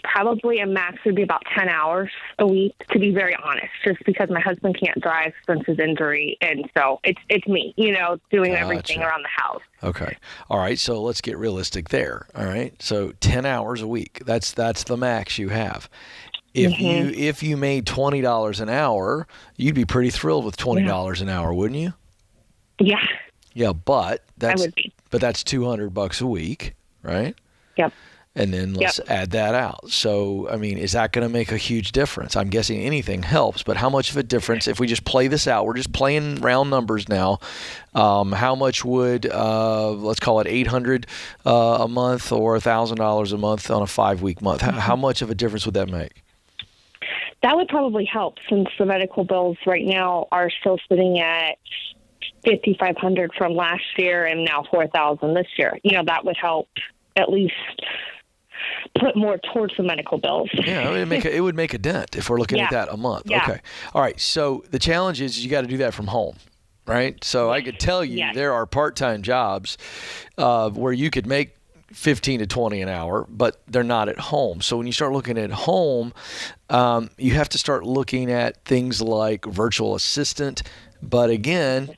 probably a max would be about 10 hours a week, to be very honest, just because my husband can't drive since his injury. And so it's me, doing everything around the house. Okay. All right. So let's get realistic there. All right. So 10 hours a week, that's the max you have. If you made $20 an hour, you'd be pretty thrilled with $20 an hour, wouldn't you? Yeah. Yeah. But I would be. But that's $200 a week, right? Yep. And then let's add that out. So, I mean, is that going to make a huge difference? I'm guessing anything helps, but how much of a difference, if we just play this out, we're just playing round numbers now, how much would, let's call it $800 a month or $1,000 a month on a 5-week month? How much of a difference would that make? That would probably help, since the medical bills right now are still sitting at $5,500 from last year and now $4,000 this year. That would help at least put more towards the medical bills. Yeah, it would make a dent if we're looking at that a month. Yeah. Okay. All right. So the challenge is you got to do that from home, right? So I could tell you there are part-time jobs where you could make 15 to 20 an hour, but they're not at home. So when you start looking at home, you have to start looking at things like virtual assistant. But again,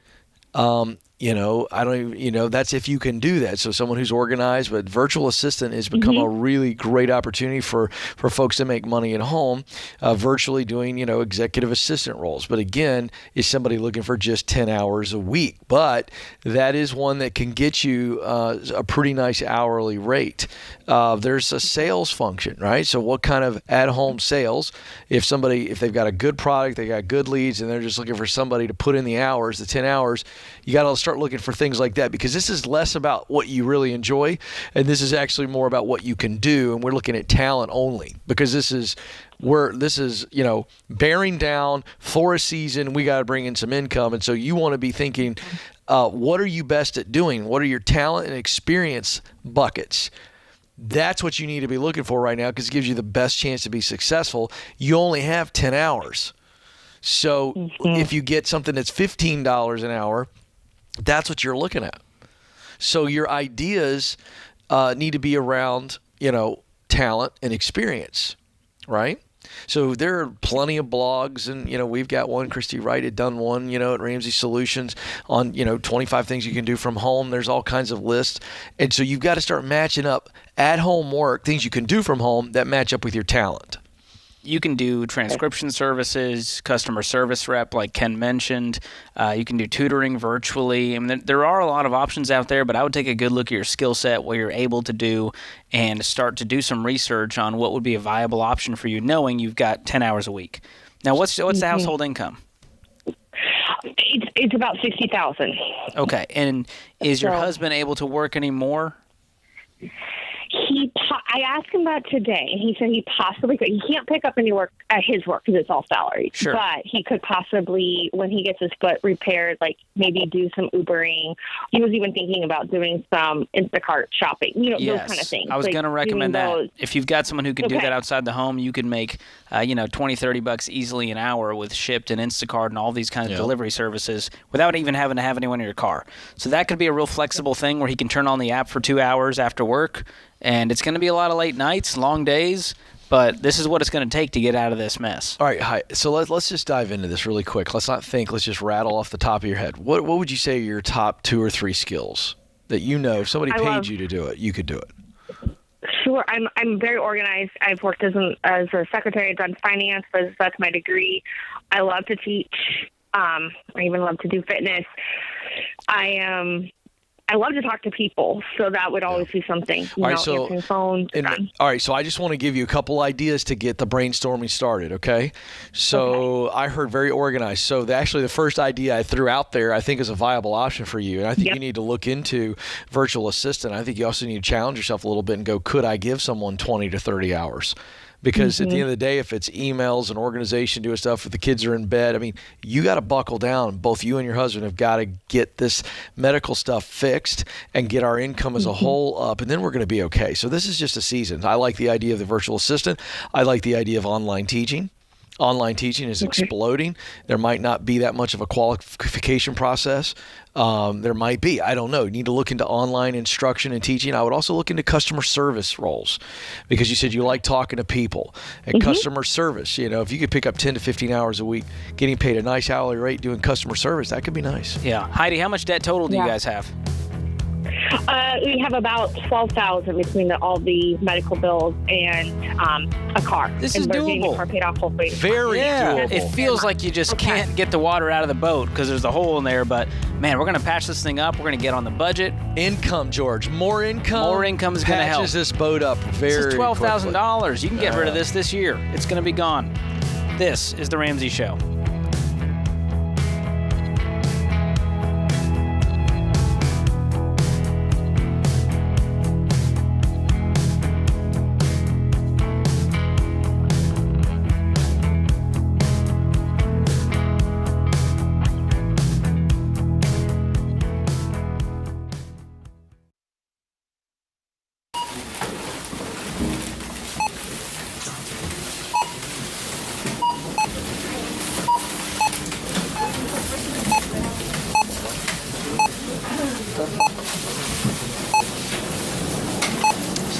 I don't even, that's if you can do that. So someone who's organized, but virtual assistant has become a really great opportunity for folks to make money at home, virtually doing, executive assistant roles. But again, is somebody looking for just 10 hours a week? But that is one that can get you a pretty nice hourly rate. There's a sales function, right? So what kind of at-home sales, if they've got a good product, they got good leads, and they're just looking for somebody to put in the hours, the 10 hours, you got to start looking for things like that, because this is less about what you really enjoy, and this is actually more about what you can do. And we're looking at talent only, because this is bearing down for a season. We got to bring in some income, and so you want to be thinking, what are you best at doing? What are your talent and experience buckets? That's what you need to be looking for right now, because it gives you the best chance to be successful. You only have 10 hours. So if you get something that's $15 an hour, that's what you're looking at. So your ideas need to be around, talent and experience, right? So there are plenty of blogs, and, we've got one. Christy Wright had done one, at Ramsey Solutions on, 25 things you can do from home. There's all kinds of lists. And so you've got to start matching up at-home work, things you can do from home that match up with your talent. You can do transcription services, customer service rep, like Ken mentioned. You can do tutoring virtually. I mean, there are a lot of options out there, but I would take a good look at your skill set, what you're able to do, and start to do some research on what would be a viable option for you, knowing you've got 10 hours a week. Now, what's the household income? It's about $60,000. Okay, and is your husband able to work anymore? I asked him about today, and he said he possibly could. He can't pick up any work at his work because it's all salary. Sure. But he could possibly, when he gets his foot repaired, like maybe do some Ubering. He was even thinking about doing some Instacart shopping, those kind of things. I was going to recommend that. If you've got someone who can do that outside the home, you could make, $20-$30 easily an hour with Shipt and Instacart and all these kinds of delivery services without even having to have anyone in your car. So that could be a real flexible thing where he can turn on the app for 2 hours after work. And it's going to be a lot of late nights, long days, but this is what it's going to take to get out of this mess. All right, hi. So let's just dive into this really quick. Let's not think. Let's just rattle off the top of your head. What would you say are your top 2 or 3 skills that if somebody paid you to do it, you could do it? Sure. I'm very organized. I've worked as a secretary. I've done finance. That's my degree. I love to teach. I even love to do fitness. I am I love to talk to people, so that would always be something. Answering phones. All right, so I just want to give you a couple ideas to get the brainstorming started, okay? So I heard very organized. So actually the first idea I threw out there I think is a viable option for you, and I think you need to look into virtual assistant. I think you also need to challenge yourself a little bit and go, could I give someone 20 to 30 hours? Because at the end of the day, if it's emails and organization doing stuff, if the kids are in bed, I mean, you got to buckle down. Both you and your husband have got to get this medical stuff fixed and get our income as a whole up, and then we're going to be okay. So this is just a season. I like the idea of the virtual assistant. I like the idea of online teaching. Online teaching is exploding. There might not be that much of a qualification process. There might be. I don't know. You need to look into online instruction and teaching. I would also look into customer service roles, because you said you like talking to people. And customer service, if you could pick up 10 to 15 hours a week, getting paid a nice hourly rate doing customer service, that could be nice. Yeah. Heidi, how much debt total do you guys have? We have about $12,000 between all the medical bills and a car. This and is we're getting doable. the car paid off hopefully. Very doable. It feels like you just can't get the water out of the boat because there's a hole in there. But, man, we're going to patch this thing up. We're going to get on the budget. Income, George. More income. More income is going to help. Patches this boat up very This is $12,000. You can get rid of this year. It's going to be gone. This is The Ramsey Show.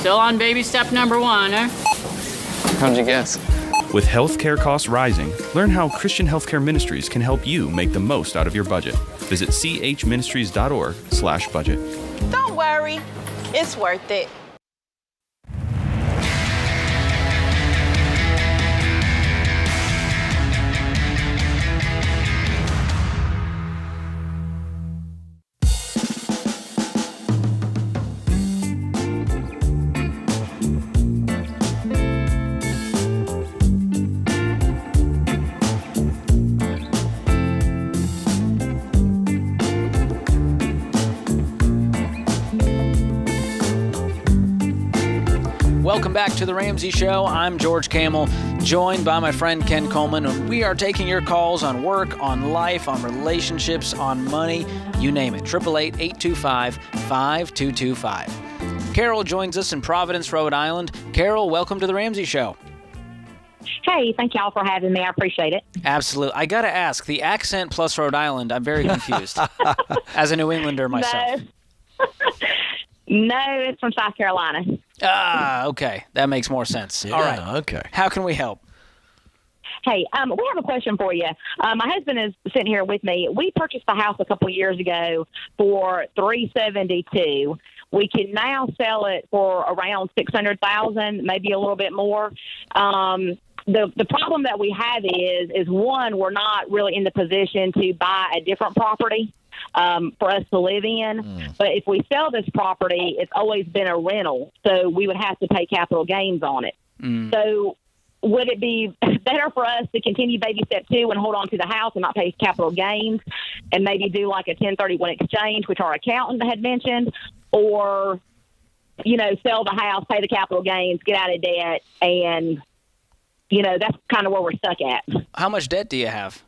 Still on baby step number 1, eh? How'd you guess? With healthcare costs rising, learn how Christian Healthcare Ministries can help you make the most out of your budget. Visit chministries.org/budget. Don't worry, it's worth it. Welcome back to The Ramsey Show. I'm George Camel, joined by my friend Ken Coleman, and we are taking your calls on work, on life, on relationships, on money, you name it. 888-825-5225. Carol joins us in Providence, Rhode Island. Carol, welcome to The Ramsey Show. Hey, thank y'all for having me. I appreciate it. Absolutely. I got to ask, the accent plus Rhode Island, I'm very confused as a New Englander myself. No, it's from South Carolina. Ah, okay. That makes more sense. All right. Okay. How can we help? Hey, we have a question for you. My husband is sitting here with me. We purchased the house a couple of years ago for $372,000. We can now sell it for around $600,000, maybe a little bit more. The problem that we have is one, we're not really in the position to buy a different property for us to live in. But if we sell this property, it's always been a rental, so we would have to pay capital gains on it. So would it be better for us to continue baby step 2 and hold on to the house and not pay capital gains and maybe do like a 1031 exchange, which our accountant had mentioned, or, sell the house, pay the capital gains, get out of debt, and, that's kind of where we're stuck at. How much debt do you have?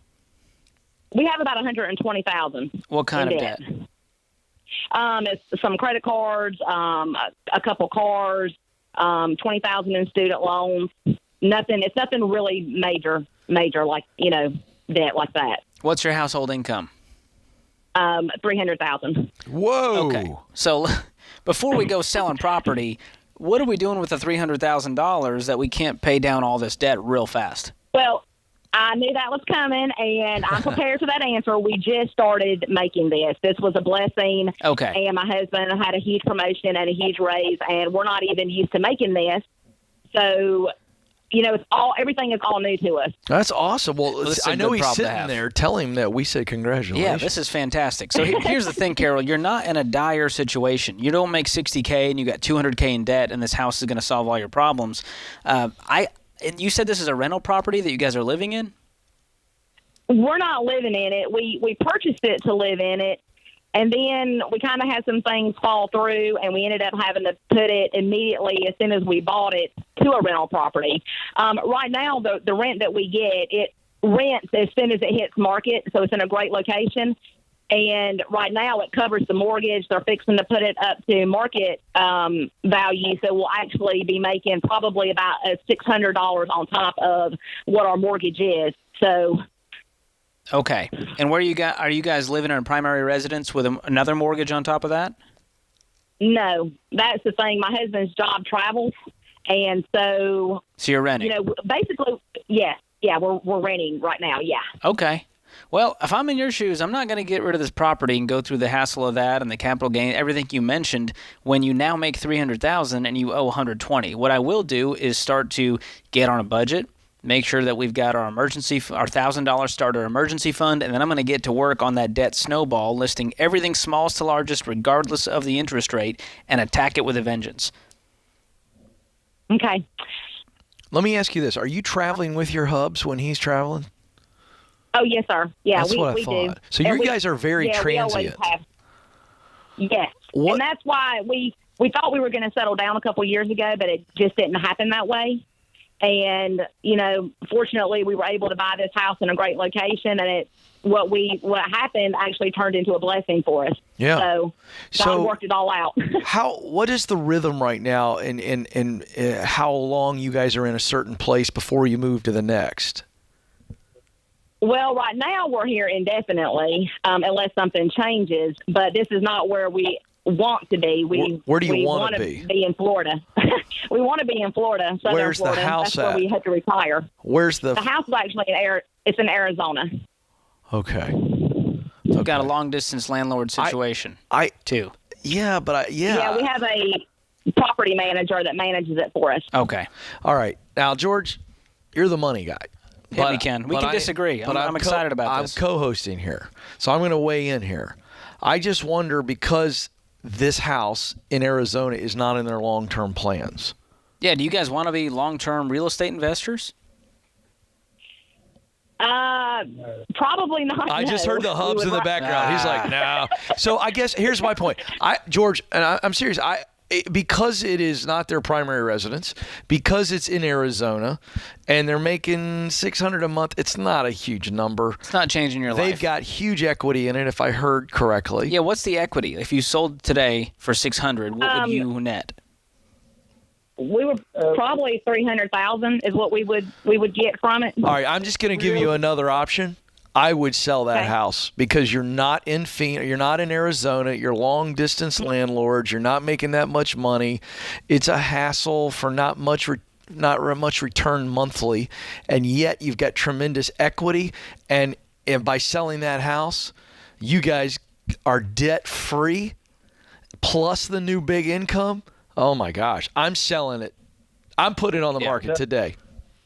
We have about $120,000. What kind of debt? It's some credit cards, a couple cars, $20,000 in student loans. It's nothing really major like, debt like that. What's your household income? $300,000. Whoa. Okay. So before we go selling property, what are we doing with the $300,000 that we can't pay down all this debt real fast? Well, I knew that was coming, and I'm prepared for that answer. We just started making this. This was a blessing. Okay. And my husband had a huge promotion and a huge raise, and we're not even used to making this. So everything is all new to us. That's awesome. Well, this is a I know good he's problem to sitting have. there. Tell him that we say congratulations. Yeah, this is fantastic. So here's the thing, Carol. You're not in a dire situation. You don't make $60K and you got $200K in debt, and this house is going to solve all your problems. And you said this is a rental property that you guys are living in? We're not living in it. We purchased it to live in it, and then we kind of had some things fall through, and we ended up having to put it immediately as soon as we bought it to a rental property. Right now, the rent that we get, it rents as soon as it hits market, so it's in a great location. And right now it covers the mortgage. They're fixing to put it up to market value, so we'll actually be making probably about $600 on top of what our mortgage is. So. Okay. And are you guys living in a primary residence with another mortgage on top of that? No, that's the thing. My husband's job travels, and so you're renting. Basically, yes, yeah, we're renting right now. Yeah. Okay. Well, if I'm in your shoes, I'm not going to get rid of this property and go through the hassle of that and the capital gain, everything you mentioned. When you now make $300,000 and you owe $120,000, what I will do is start to get on a budget. Make sure that we've got our $1,000 starter emergency fund, and then I'm going to get to work on that debt snowball, listing everything smallest to largest, regardless of the interest rate, and attack it with a vengeance. Okay. Let me ask you this: are you traveling with your hubs when he's traveling? Oh yes, sir. Yeah, that's what I thought. do. So you guys are very transient. Yes, and that's why we thought we were going to settle down a couple years ago, but it just didn't happen that way. And, fortunately we were able to buy this house in a great location, and what happened actually turned into a blessing for us. Yeah. So God worked it all out. What is the rhythm right now and how long you guys are in a certain place before you move to the next? Well, right now we're here indefinitely, unless something changes, but this is not where we want to be. Where do you want to be? Be in Florida. We want to be in Florida. Where's Florida. the house That's where we had to retire. Where's the house is actually it's in Arizona. Okay. We've got a long distance landlord situation too. Yeah, but Yeah, we have a property manager that manages it for us. Okay. All right. Now, George, you're the money guy. Yeah, we can disagree. I'm excited about this. I'm co-hosting here, so I'm going to weigh in here. I just wonder, because this house in Arizona is not in their long-term plans. Yeah, do you guys want to be long-term real estate investors? Probably not. I just heard the hubs in the background. He's like, no. So I guess here's my point. George, and I'm serious. Because it is not their primary residence, because it's in Arizona, and they're making $600 a month, it's not a huge number. It's not changing your life. They've got huge equity in it, if I heard correctly. Yeah, what's the equity? If you sold today for $600, what would you net? We would probably $300,000 is what we would get from it. All right, I'm just going to give you another option. I would sell that house, because you're not in Phoenix, you're not in Arizona, you're long distance landlords, you're not making that much money. It's a hassle for not much return monthly, and yet you've got tremendous equity, and by selling that house, you guys are debt free plus the new big income. Oh my gosh, I'm selling it. I'm putting it on the market today.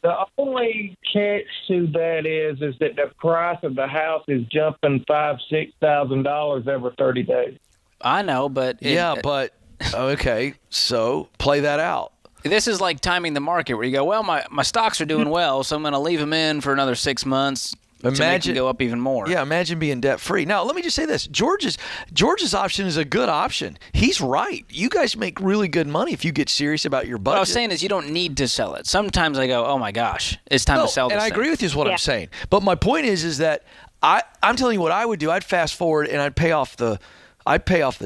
The only catch to that is that the price of the house is jumping $5,000-$6,000 every 30 days. I know, but okay, so play that out. This is like timing the market, where you go, well, my stocks are doing well, so I'm going to leave them in for another 6 months. Imagine go up even more. Yeah, imagine being debt free. Now, let me just say this: George's option is a good option. He's right. You guys make really good money if you get serious about your budget. What I was saying is, you don't need to sell it. Sometimes I go, oh my gosh, it's time to sell this. And I agree with you is what I'm saying. But my point is that I'm telling you what I would do. I'd fast forward and I'd pay off the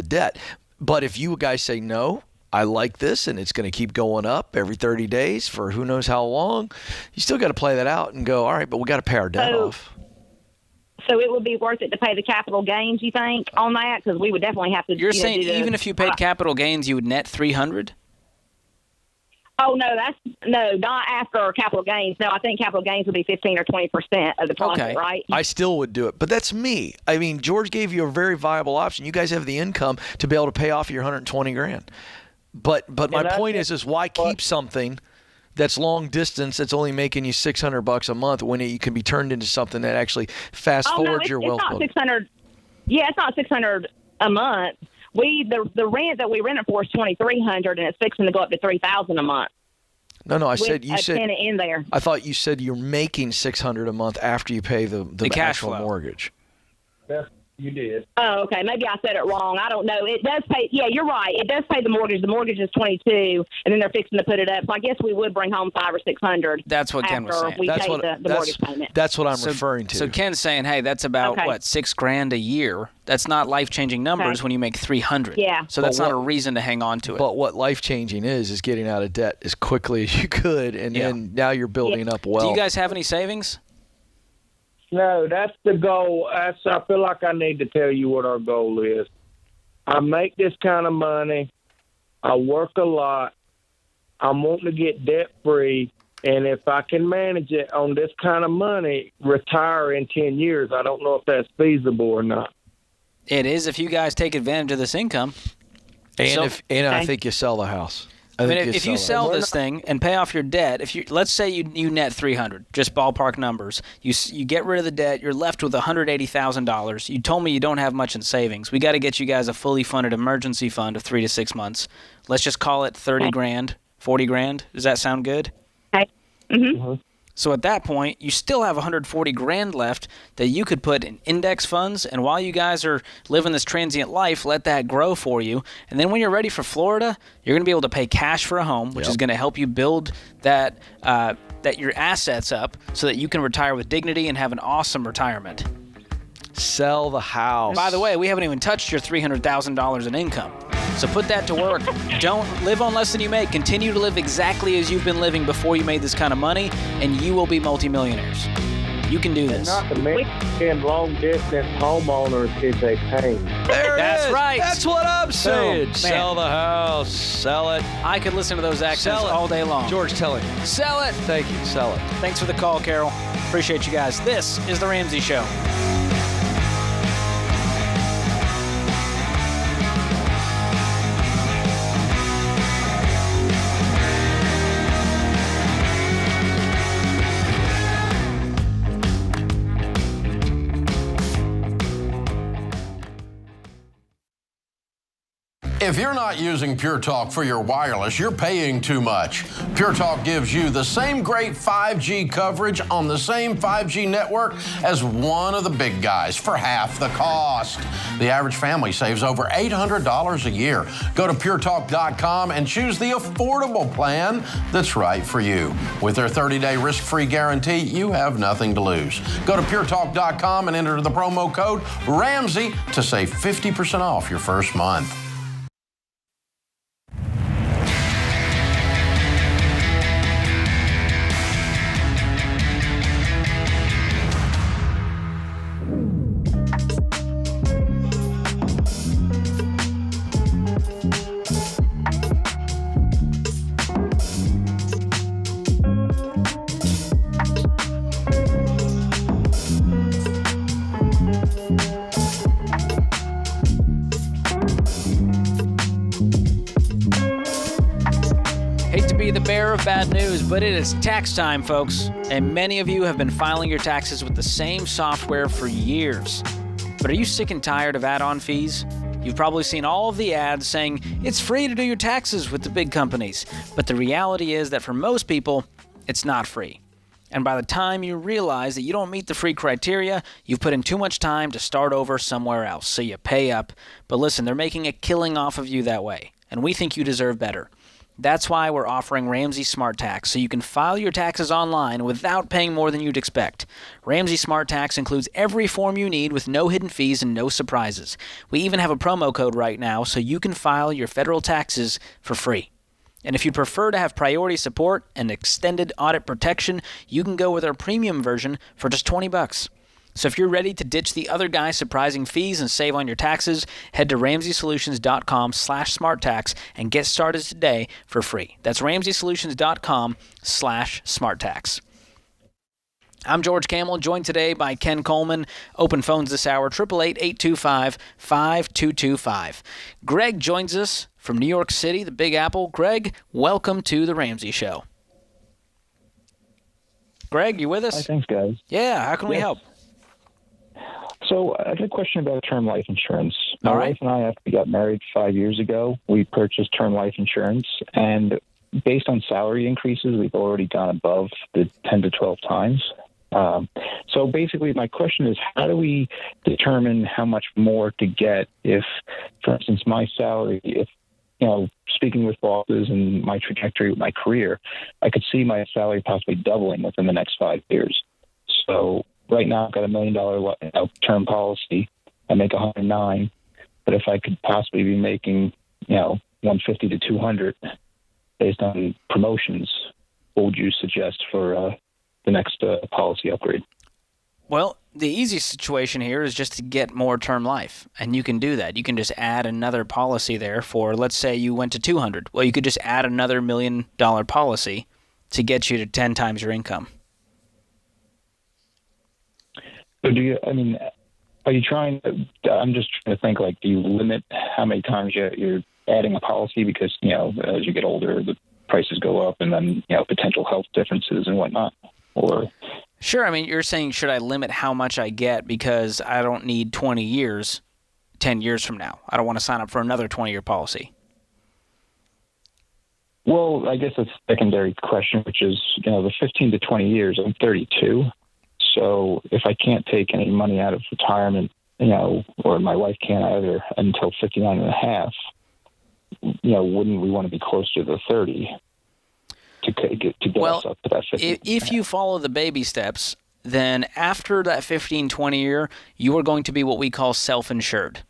debt. But if you guys say no, I like this, and it's going to keep going up every 30 days for who knows how long, you still got to play that out and go, all right, but we got to pay our debt off. So it would be worth it to pay the capital gains, you think, on that? Because we would definitely have to. You're saying even if you paid capital gains, you would net $300? Oh no, not after capital gains. No, I think capital gains would be 15 or 20% of the profit, right? I still would do it, but that's me. I mean, George gave you a very viable option. You guys have the income to be able to pay off your $120,000. But my point is why keep something that's long distance, that's only making you $600 a month when it can be turned into something that actually fast forwards your wealth building. It's not $600. Yeah, it's not $600 a month. The rent that we rent it for is $2,300, and it's fixing to go up to $3,000 a month. No, I said you said tenant in there. I thought you said you're making $600 a month after you pay the cash actual flow mortgage. Yes, you did. Oh, okay. Maybe I said it wrong. I don't know. It does pay. Yeah, you're right. It does pay the mortgage. The mortgage is $22, and then they're fixing to put it up. So I guess we would bring home $500 or $600. That's what Ken was saying. We pay the mortgage payment. That's what I'm referring to. So Ken's saying, hey, that's about what, $6,000 a year. That's not life-changing numbers when you make $300. Yeah. So that's not a reason to hang on to it. But what life-changing is getting out of debt as quickly as you could, and then now you're building up wealth. Do you guys have any savings? No, that's the goal. I feel like I need to tell you what our goal is. I make this kind of money. I work a lot. I'm wanting to get debt-free. And if I can manage it on this kind of money, retire in 10 years, I don't know if that's feasible or not. It is if you guys take advantage of this income. And I think you sell the house. I mean, if you sell this thing and pay off your debt, let's say you net $300, just ballpark numbers. You get rid of the debt, you're left with $180,000. You told me you don't have much in savings. We got to get you guys a fully funded emergency fund of 3 to 6 months. Let's just call it $30,000, $40,000. Does that sound good? Okay. Mm-hmm. So at that point, you still have $140,000 left that you could put in index funds, and while you guys are living this transient life, let that grow for you. And then when you're ready for Florida, you're going to be able to pay cash for a home, which is going to help you build that your assets up so that you can retire with dignity and have an awesome retirement. Sell the house. By the way, we haven't even touched your $300,000 in income. So put that to work. Don't live on less than you make. Continue to live exactly as you've been living before you made this kind of money, and you will be multimillionaires. You can do this. Not to mention, long-distance homeowners is a pain. That's right. That's what I'm saying. Man. Sell the house. Sell it. I could listen to those accents all day long. George, tell him. Sell it. Thank you. Sell it. Thanks for the call, Carol. Appreciate you guys. This is The Ramsey Show. If you're not using Pure Talk for your wireless, you're paying too much. Pure Talk gives you the same great 5G coverage on the same 5G network as one of the big guys for half the cost. The average family saves over $800 a year. Go to puretalk.com and choose the affordable plan that's right for you. With their 30-day risk-free guarantee, you have nothing to lose. Go to puretalk.com and enter the promo code Ramsey to save 50% off your first month. The bearer of bad news, but it is tax time, folks, and many of you have been filing your taxes with the same software for years. But are you sick and tired of add-on fees? You've probably seen all of the ads saying it's free to do your taxes with the big companies, but the reality is that for most people, it's not free. And by the time you realize that you don't meet the free criteria, you've put in too much time to start over somewhere else, so you pay up. But listen, they're making a killing off of you that way, and we think you deserve better. That's why we're offering Ramsey Smart Tax, so you can file your taxes online without paying more than you'd expect. Ramsey Smart Tax includes every form you need with no hidden fees and no surprises. We even have a promo code right now, so you can file your federal taxes for free. And if you prefer to have priority support and extended audit protection, you can go with our premium version for just $20. So if you're ready to ditch the other guy's surprising fees and save on your taxes, head to RamseySolutions.com/SmartTax and get started today for free. That's RamseySolutions.com/SmartTax. I'm George Camel, joined today by Ken Coleman. Open phones this hour, 888-825-5225. Greg joins us from New York City, the Big Apple. Greg, welcome to The Ramsey Show. Greg, you with us? Hi, thanks, guys. Yeah, how can we help? So I have a question about term life insurance. My All right. wife and I, after we got married 5 years ago, we purchased term life insurance, and based on salary increases, we've already gone above the 10 to 12 times. So basically, my question is, how do we determine how much more to get if, for instance, my salary, if, speaking with bosses and my trajectory with my career, I could see my salary possibly doubling within the next 5 years. So right now I've got $1 million term policy. I make 109, but if I could possibly be making, 150 to 200 based on promotions, what would you suggest for the next policy upgrade? Well, the easiest situation here is just to get more term life, and you can do that. You can just add another policy there for, let's say you went to 200. Well, you could just add another $1 million policy to get you to 10 times your income. So are you trying to, I'm just trying to think, like, do you limit how many times you're adding a policy because, as you get older, the prices go up and then, potential health differences and whatnot? Or Sure. You're saying, should I limit how much I get because I don't need 20 years 10 years from now? I don't want to sign up for another 20-year policy. Well, I guess a secondary question, which is, the 15 to 20 years, I'm 32. So if I can't take any money out of retirement, or my wife can't either until 59 and a half, wouldn't we want to be closer to the 30 to get us up to that 50? If you follow the baby steps, then after that 15, 20 year, you are going to be what we call self-insured.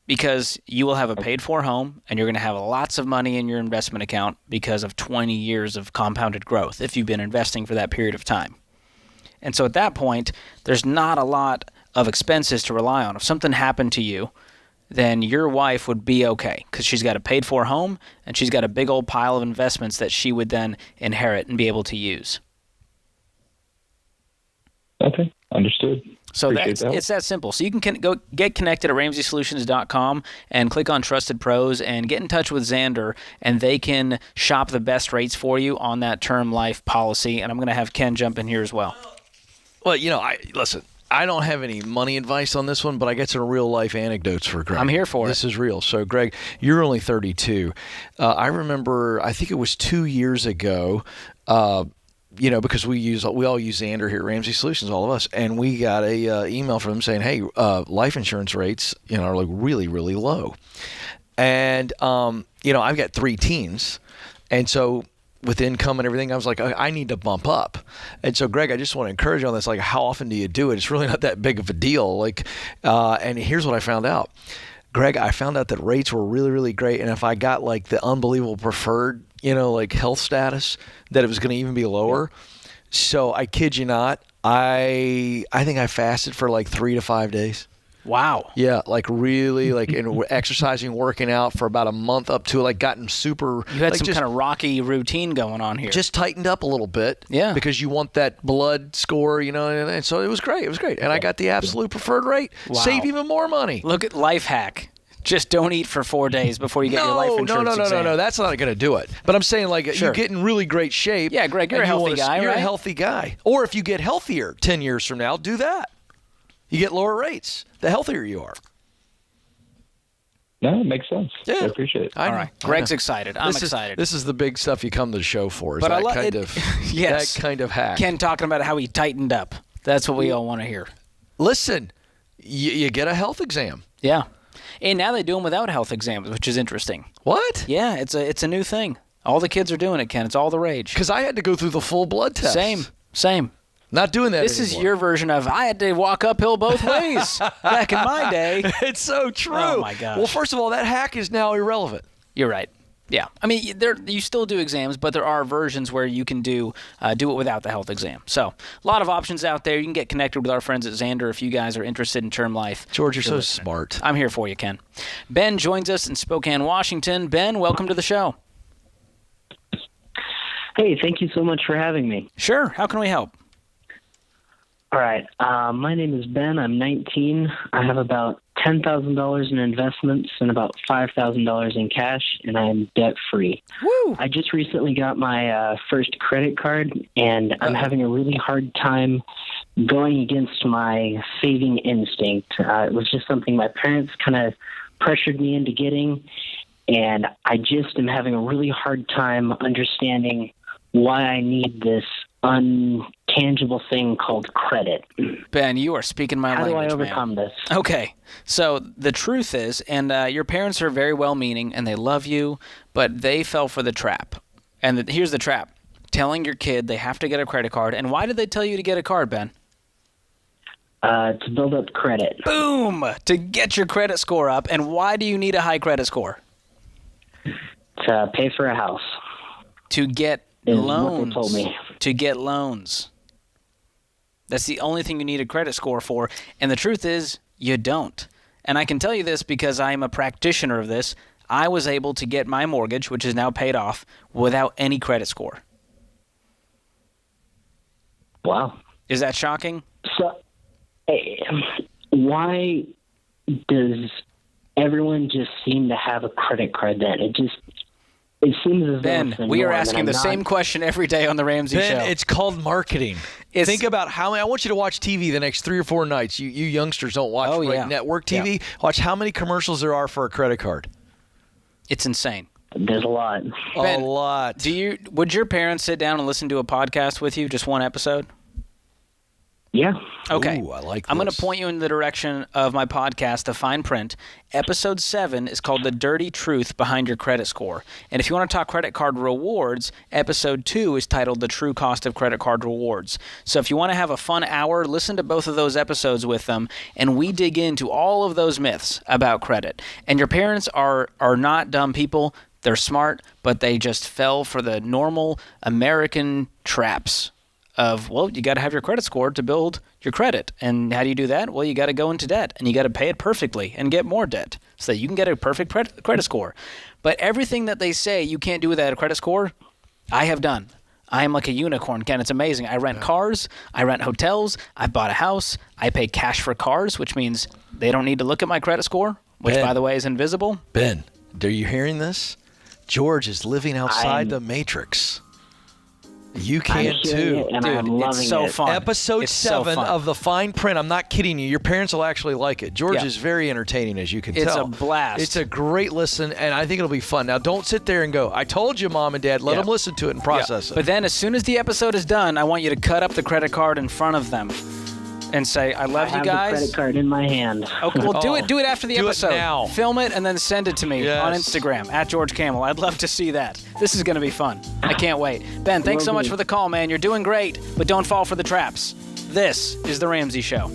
Because you will have a paid-for home, and you're going to have lots of money in your investment account because of 20 years of compounded growth if you've been investing for that period of time. And so at that point, there's not a lot of expenses to rely on. If something happened to you, then your wife would be okay because she's got a paid-for home and she's got a big old pile of investments that she would then inherit and be able to use. Okay, understood. So it's that simple. So you can go get connected at RamseySolutions.com and click on Trusted Pros and get in touch with Xander, and they can shop the best rates for you on that term life policy. And I'm going to have Ken jump in here as well. Well, listen, I don't have any money advice on this one, but I get some real-life anecdotes for Greg. I'm here for it. This is real. So, Greg, you're only 32. I remember, I think it was 2 years ago, because we all use Xander here at Ramsey Solutions, all of us, and we got a email from them saying, hey, life insurance rates, are like really, really low. And, I've got 3 teens, and so with income and everything, I was like, I need to bump up. And so, Greg, I just want to encourage you on this. Like, how often do you do it? It's really not that big of a deal. And here's what I found out. Greg, I found out that rates were really, really great. And if I got like the unbelievable preferred, health status, that it was going to even be lower. So I kid you not, I think I fasted for like 3 to 5 days. Wow. Yeah, like really, exercising, working out for about a month up to gotten super. You had some kind of rocky routine going on here. Just tightened up a little bit. Yeah. Because you want that blood score, and so it was great. It was great. And I got the absolute preferred rate. Wow. Save even more money. Look at life hack. Just don't eat for 4 days before you get your life insurance exam. No. That's not going to do it. But I'm saying, you get in really great shape. Yeah, Greg, you're a healthy guy, You're right? a healthy guy. Or if you get healthier 10 years from now, do that. You get lower rates the healthier you are. No, it makes sense. Yeah. I appreciate it. All right. Greg's excited. I'm excited. This is the big stuff you come to the show for. But that kind of hack. Ken talking about how he tightened up. That's what we all want to hear. Listen, you get a health exam. Yeah. And now they do them without health exams, which is interesting. What? Yeah, it's a new thing. All the kids are doing it, Ken. It's all the rage. Because I had to go through the full blood test. Same. Not doing that This anymore. is your version of, I had to walk uphill both ways back in my day. It's so true. Oh, my gosh. Well, first of all, that hack is now irrelevant. You're right. Yeah. You still do exams, but there are versions where you can do it without the health exam. So, a lot of options out there. You can get connected with our friends at Xander if you guys are interested in term life. George, you're so smart. I'm here for you, Ken. Ben joins us in Spokane, Washington. Ben, welcome to the show. Hey, thank you so much for having me. Sure. How can we help? All right. My name is Ben. I'm 19. I have about $10,000 in investments and about $5,000 in cash, and I'm debt-free. Woo! I just recently got my first credit card, and I'm having a really hard time going against my saving instinct. It was just something my parents kind of pressured me into getting, and I just am having a really hard time understanding why I need this untangible thing called credit. Ben, you are speaking my language, How do I overcome man. this? Okay, so the truth is, and your parents are very well-meaning, and they love you, but they fell for the trap. And here's the trap. Telling your kid they have to get a credit card. And why did they tell you to get a card, Ben? To build up credit. Boom! To get your credit score up. And why do you need a high credit score? To pay for a house. To get is loans. What they told me. To get loans. That's the only thing you need a credit score for. And the truth is, you don't. And I can tell you this because I am a practitioner of this. I was able to get my mortgage, which is now paid off, without any credit score. Wow. Is that shocking? So, why does everyone just seem to have a credit card then? It seems as though Ben, it's the we are norm, asking and the I'm same not- question every day on the Ramsey Ben, Show. it's called marketing. Think about how many. I want you to watch TV the next 3 or 4 nights. You youngsters don't watch network TV. Yeah. Watch how many commercials there are for a credit card. It's insane. There's a lot. Ben, a lot. Would your parents sit down and listen to a podcast with you, just one episode? Yeah. Okay. Ooh, I like I'm going this. to point you in the direction of my podcast, The Fine Print. Episode 7 is called The Dirty Truth Behind Your Credit Score. And if you want to talk credit card rewards, Episode 2 is titled The True Cost of Credit Card Rewards. So if you want to have a fun hour, listen to both of those episodes with them, and we dig into all of those myths about credit. And your parents are not dumb people. They're smart, but they just fell for the normal American traps of, well, you got to have your credit score to build your credit. And how do you do that? Well, you got to go into debt, and you got to pay it perfectly and get more debt so that you can get a perfect credit score. But everything that they say you can't do without a credit score, I have done. I am like a unicorn, Ken. It's amazing. I rent cars. I rent hotels. I bought a house. I pay cash for cars, which means they don't need to look at my credit score, which, by the way, is invisible. Ben, are you hearing this? George is living outside the Matrix. You can too. Dude, it's so fun. Episode 7 of The Fine Print. I'm not kidding you. Your parents will actually like it. George is very entertaining, as you can tell. It's a blast. It's a great listen, and I think it'll be fun. Now, don't sit there and go, I told you, Mom and Dad. Let them listen to it and process it. But then as soon as the episode is done, I want you to cut up the credit card in front of them and say, I love you guys. I have the credit card in my hand. Okay, well, do it after the Do it episode. now. Film it and then send it to me on Instagram, @GeorgeCamel. I'd love to see that. This is going to be fun. I can't wait. Ben, thanks so much for the call, man. You're doing great, but don't fall for the traps. This is The Ramsey Show.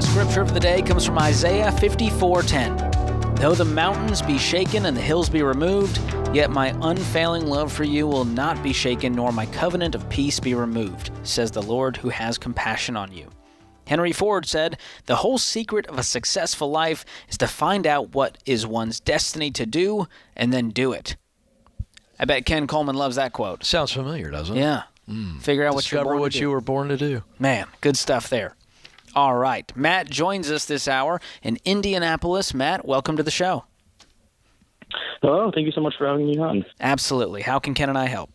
Scripture of the day comes from Isaiah 54:10. Though the mountains be shaken and the hills be removed, yet my unfailing love for you will not be shaken, nor my covenant of peace be removed, says the Lord who has compassion on you. Henry Ford said, the whole secret of a successful life is to find out what is one's destiny to do and then do it. I bet Ken Coleman loves that quote. Sounds familiar, doesn't it? Yeah. Figure out what you're born to do. Discover what you were born to do. Man, good stuff there. All right. Matt joins us this hour in Indianapolis. Matt, welcome to the show. Hello. Thank you so much for having me on. Absolutely. How can Ken and I help?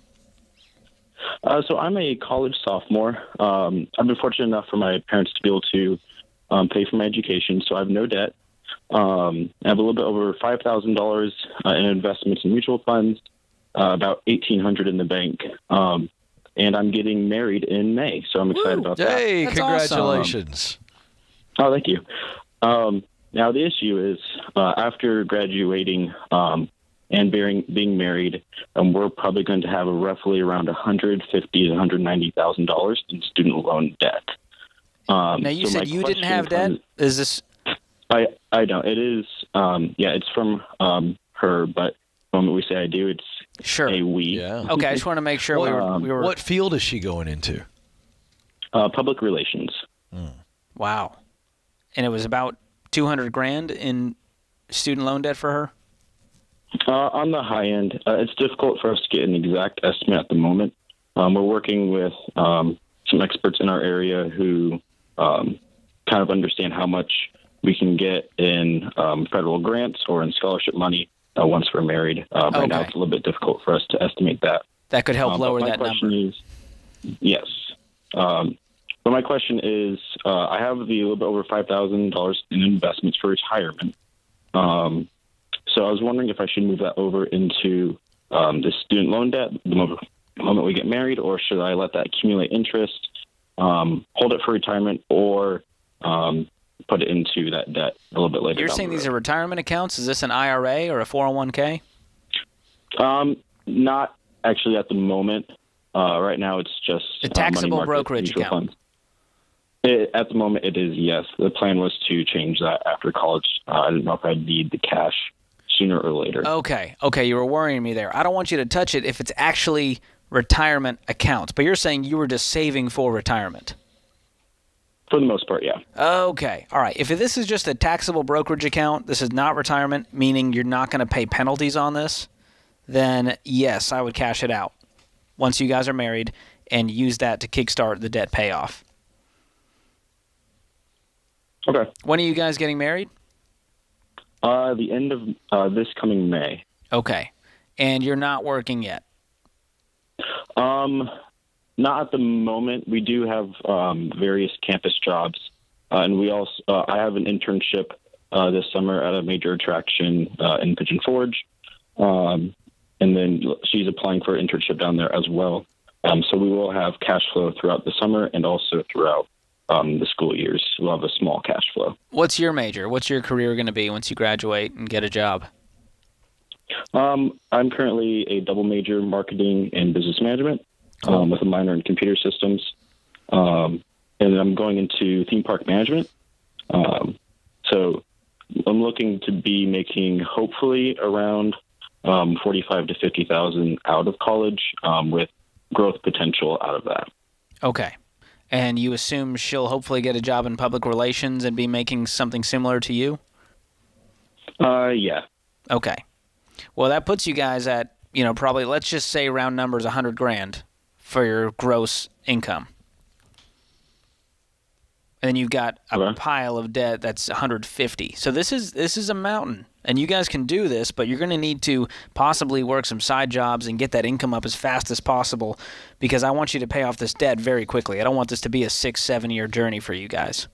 So I'm a college sophomore. I've been fortunate enough for my parents to be able to pay for my education, so I have no debt. I have a little bit over $5,000 in investments in mutual funds, about $1,800 in the bank. And I'm getting married in May, so I'm excited about that. Hey, congratulations. Oh, thank you. Now, the issue is after graduating and being married, we're probably going to have roughly around $150,000 to $190,000 in student loan debt. Now, you said you didn't have debt? Is this? I don't. It is, it's from her, but the moment we say I do, it's a we. Yeah. Okay, I just want to make sure we were. What field is she going into? Public relations. Wow. And it was about $200,000 in student loan debt for her? On the high end, it's difficult for us to get an exact estimate at the moment. We're working with some experts in our area who kind of understand how much we can get in federal grants or in scholarship money once we're married. Right now, it's a little bit difficult for us to estimate that. That could help lower that number. Yes. But my question is, I have a little bit over $5,000 in investments for retirement. So I was wondering if I should move that over into the student loan debt the moment we get married, or should I let that accumulate interest, hold it for retirement, or put it into that debt a little bit later? You're saying these are retirement accounts? Is this an IRA or a 401k? Not actually at the moment. Right now, it's just a taxable brokerage account. Funds. At the moment, it is, yes. The plan was to change that after college. I didn't know if I'd need the cash sooner or later. Okay, you were worrying me there. I don't want you to touch it if it's actually retirement accounts, but you're saying you were just saving for retirement. For the most part, yeah. Okay, all right. If this is just a taxable brokerage account, this is not retirement, meaning you're not going to pay penalties on this, then yes, I would cash it out once you guys are married and use that to kickstart the debt payoff. Okay. When are you guys getting married? The end of this coming May. Okay. And you're not working yet? Not at the moment. We do have various campus jobs. And we also, I have an internship this summer at a major attraction in Pigeon Forge. And then she's applying for an internship down there as well. So we will have cash flow throughout the summer and also throughout the school years. We'll have a small cash flow. What's your major? What's your career going to be once you graduate and get a job? I'm currently a double major, marketing and business management, with a minor in computer systems. And I'm going into theme park management. So I'm looking to be making hopefully around $45,000 to $50,000 out of college, with growth potential out of that. Okay. And you assume she'll hopefully get a job in public relations and be making something similar to you? Yeah. Okay. Well, that puts you guys at, probably, let's just say round numbers, $100,000 for your gross income. And then you've got a pile of debt that's $150,000. So this is a mountain. And you guys can do this, but you're going to need to possibly work some side jobs and get that income up as fast as possible, because I want you to pay off this debt very quickly. I don't want this to be a 6-7 year journey for you guys.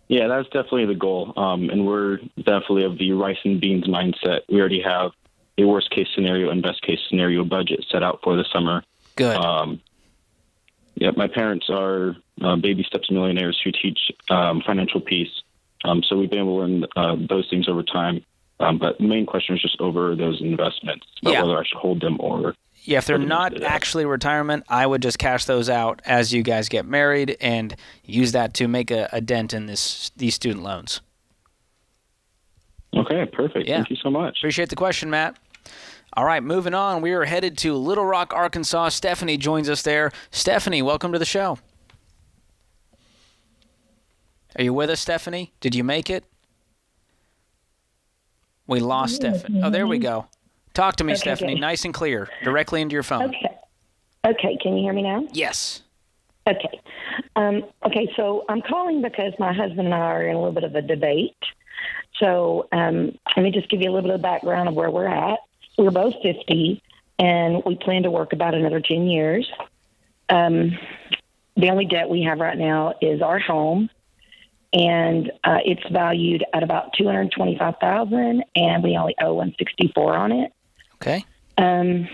Yeah, that's definitely the goal. And we're definitely of the rice and beans mindset. We already have a worst case scenario and best case scenario budget set out for the summer. Good. My parents are baby steps millionaires who teach financial peace. So we've been able to learn those things over time. But the main question is just over those investments, whether I should hold them or... Yeah, if they're not actually retirement, I would just cash those out as you guys get married and use that to make a dent in these student loans. Okay, perfect. Yeah. Thank you so much. Appreciate the question, Matt. All right, moving on. We are headed to Little Rock, Arkansas. Stephanie joins us there. Stephanie, welcome to the show. Are you with us, Stephanie? Did you make it? We lost Stephanie. Oh, there we go. Talk to me, Stephanie, nice and clear, directly into your phone. Okay, can you hear me now? Yes. Okay. So I'm calling because my husband and I are in a little bit of a debate. So let me just give you a little bit of background of where we're at. We're both 50, and we plan to work about another 10 years. The only debt we have right now is our home, and it's valued at about $225,000, and we only owe $164 on it. Okay. My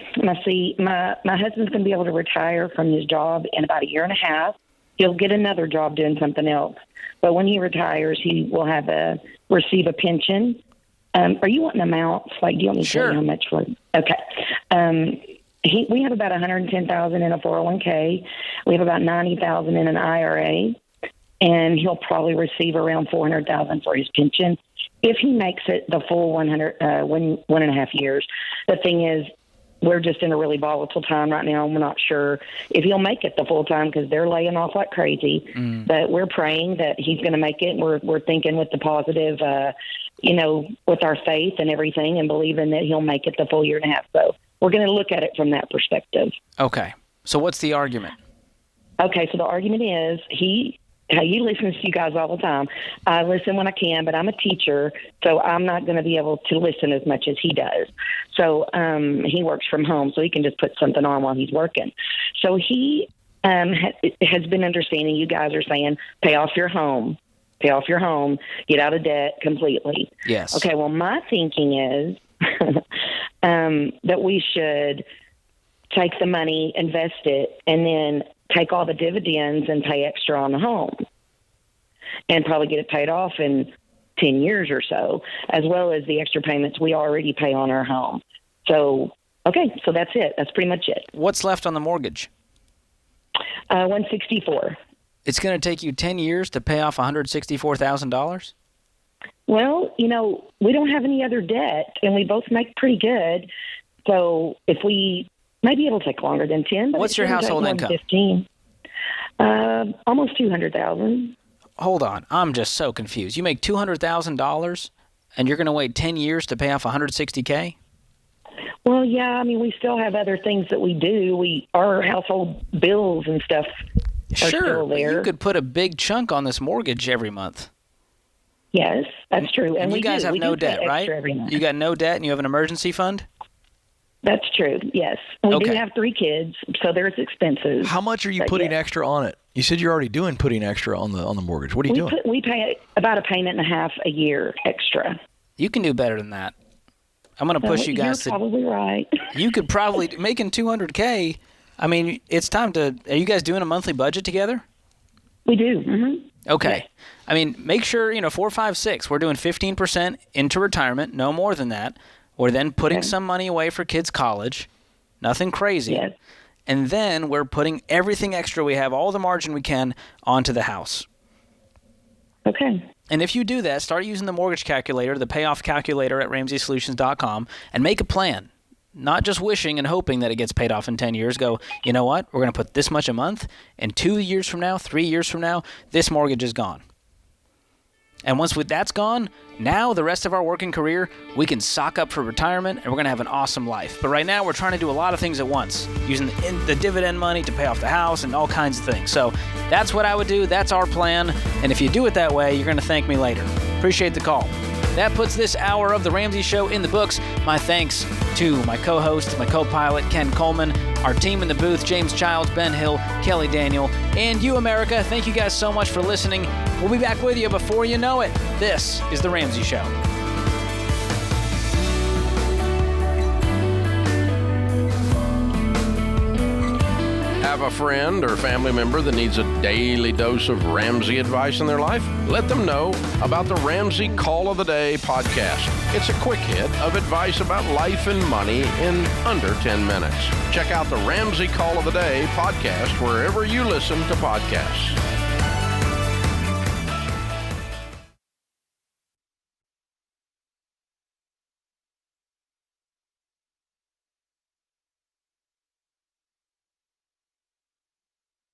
husband's going to be able to retire from his job in about a year and a half. He'll get another job doing something else. But when he retires, he will receive a pension. Are you wanting amounts? Like, do you want me to tell you how much for? Okay. We have about $110,000 in a 401k. We have about $90,000 in an IRA, and he'll probably receive around $400,000 for his pension if he makes it the full 1.5 years. The thing is, we're just in a really volatile time right now, and we're not sure if he'll make it the full time because they're laying off like crazy. But we're praying that he's going to make it. We're thinking with the positive, with our faith and everything, and believing that he'll make it the full 1.5 years. So we're going to look at it from that perspective. Okay. So what's the argument? Okay, so the argument is he listens to you guys all the time. I listen when I can, but I'm a teacher, so I'm not going to be able to listen as much as he does. So he works from home, so he can just put something on while he's working. So he has been understanding you guys are saying, pay off your home, get out of debt completely. Yes. Okay, well, my thinking is that we should take the money, invest it, and then take all the dividends and pay extra on the home and probably get it paid off in 10 years or so, as well as the extra payments we already pay on our home. So, okay, so that's it. That's pretty much it. What's left on the mortgage? $164,000. It's going to take you 10 years to pay off $164,000? Well, we don't have any other debt, and we both make pretty good. So if maybe it'll take longer than 10. But what's your household income? 15. Almost $200,000. Hold on, I'm just so confused. You make $200,000, and you're going to wait 10 years to pay off $160K? Well, yeah. I mean, we still have other things that we do. Our household bills and stuff are still there. You could put a big chunk on this mortgage every month. Yes, that's true. And you guys have no debt, right? You got no debt, and you have an emergency fund? That's true, yes. We do have 3 kids, so there's expenses. How much are you putting extra on it? You said you're already putting extra on the mortgage. What are you doing? We pay about a payment and a half a year extra. You can do better than that. I'm going to push you guys You're probably right. You could probably, making $200K, I mean, it's time to, are you guys doing a monthly budget together? We do. Mm-hmm. Okay. Yeah. I mean, make sure, 4, 5, 6, we're doing 15% into retirement, no more than that. We're then putting some money away for kids' college, nothing crazy. Yes. And then we're putting everything extra we have, all the margin we can, onto the house. Okay. And if you do that, start using the mortgage calculator, the payoff calculator at RamseySolutions.com, and make a plan. Not just wishing and hoping that it gets paid off in 10 years. Go, you know what? We're going to put this much a month, and 2 years from now, 3 years from now, this mortgage is gone. And once that's gone, now the rest of our working career, we can sock up for retirement, and we're going to have an awesome life. But right now, we're trying to do a lot of things at once, using the dividend money to pay off the house and all kinds of things. So that's what I would do. That's our plan. And if you do it that way, you're going to thank me later. Appreciate the call. That puts this hour of The Ramsey Show in the books. My thanks to my co-host, my co-pilot, Ken Coleman, our team in the booth, James Childs, Ben Hill, Kelly Daniel, and you, America. Thank you guys so much for listening. We'll be back with you before you know it. This is The Ramsey Show. Have a friend or family member that needs a daily dose of Ramsey advice in their life? Let them know about the Ramsey Call of the Day podcast. It's a quick hit of advice about life and money in under 10 minutes. Check out the Ramsey Call of the Day podcast wherever you listen to podcasts.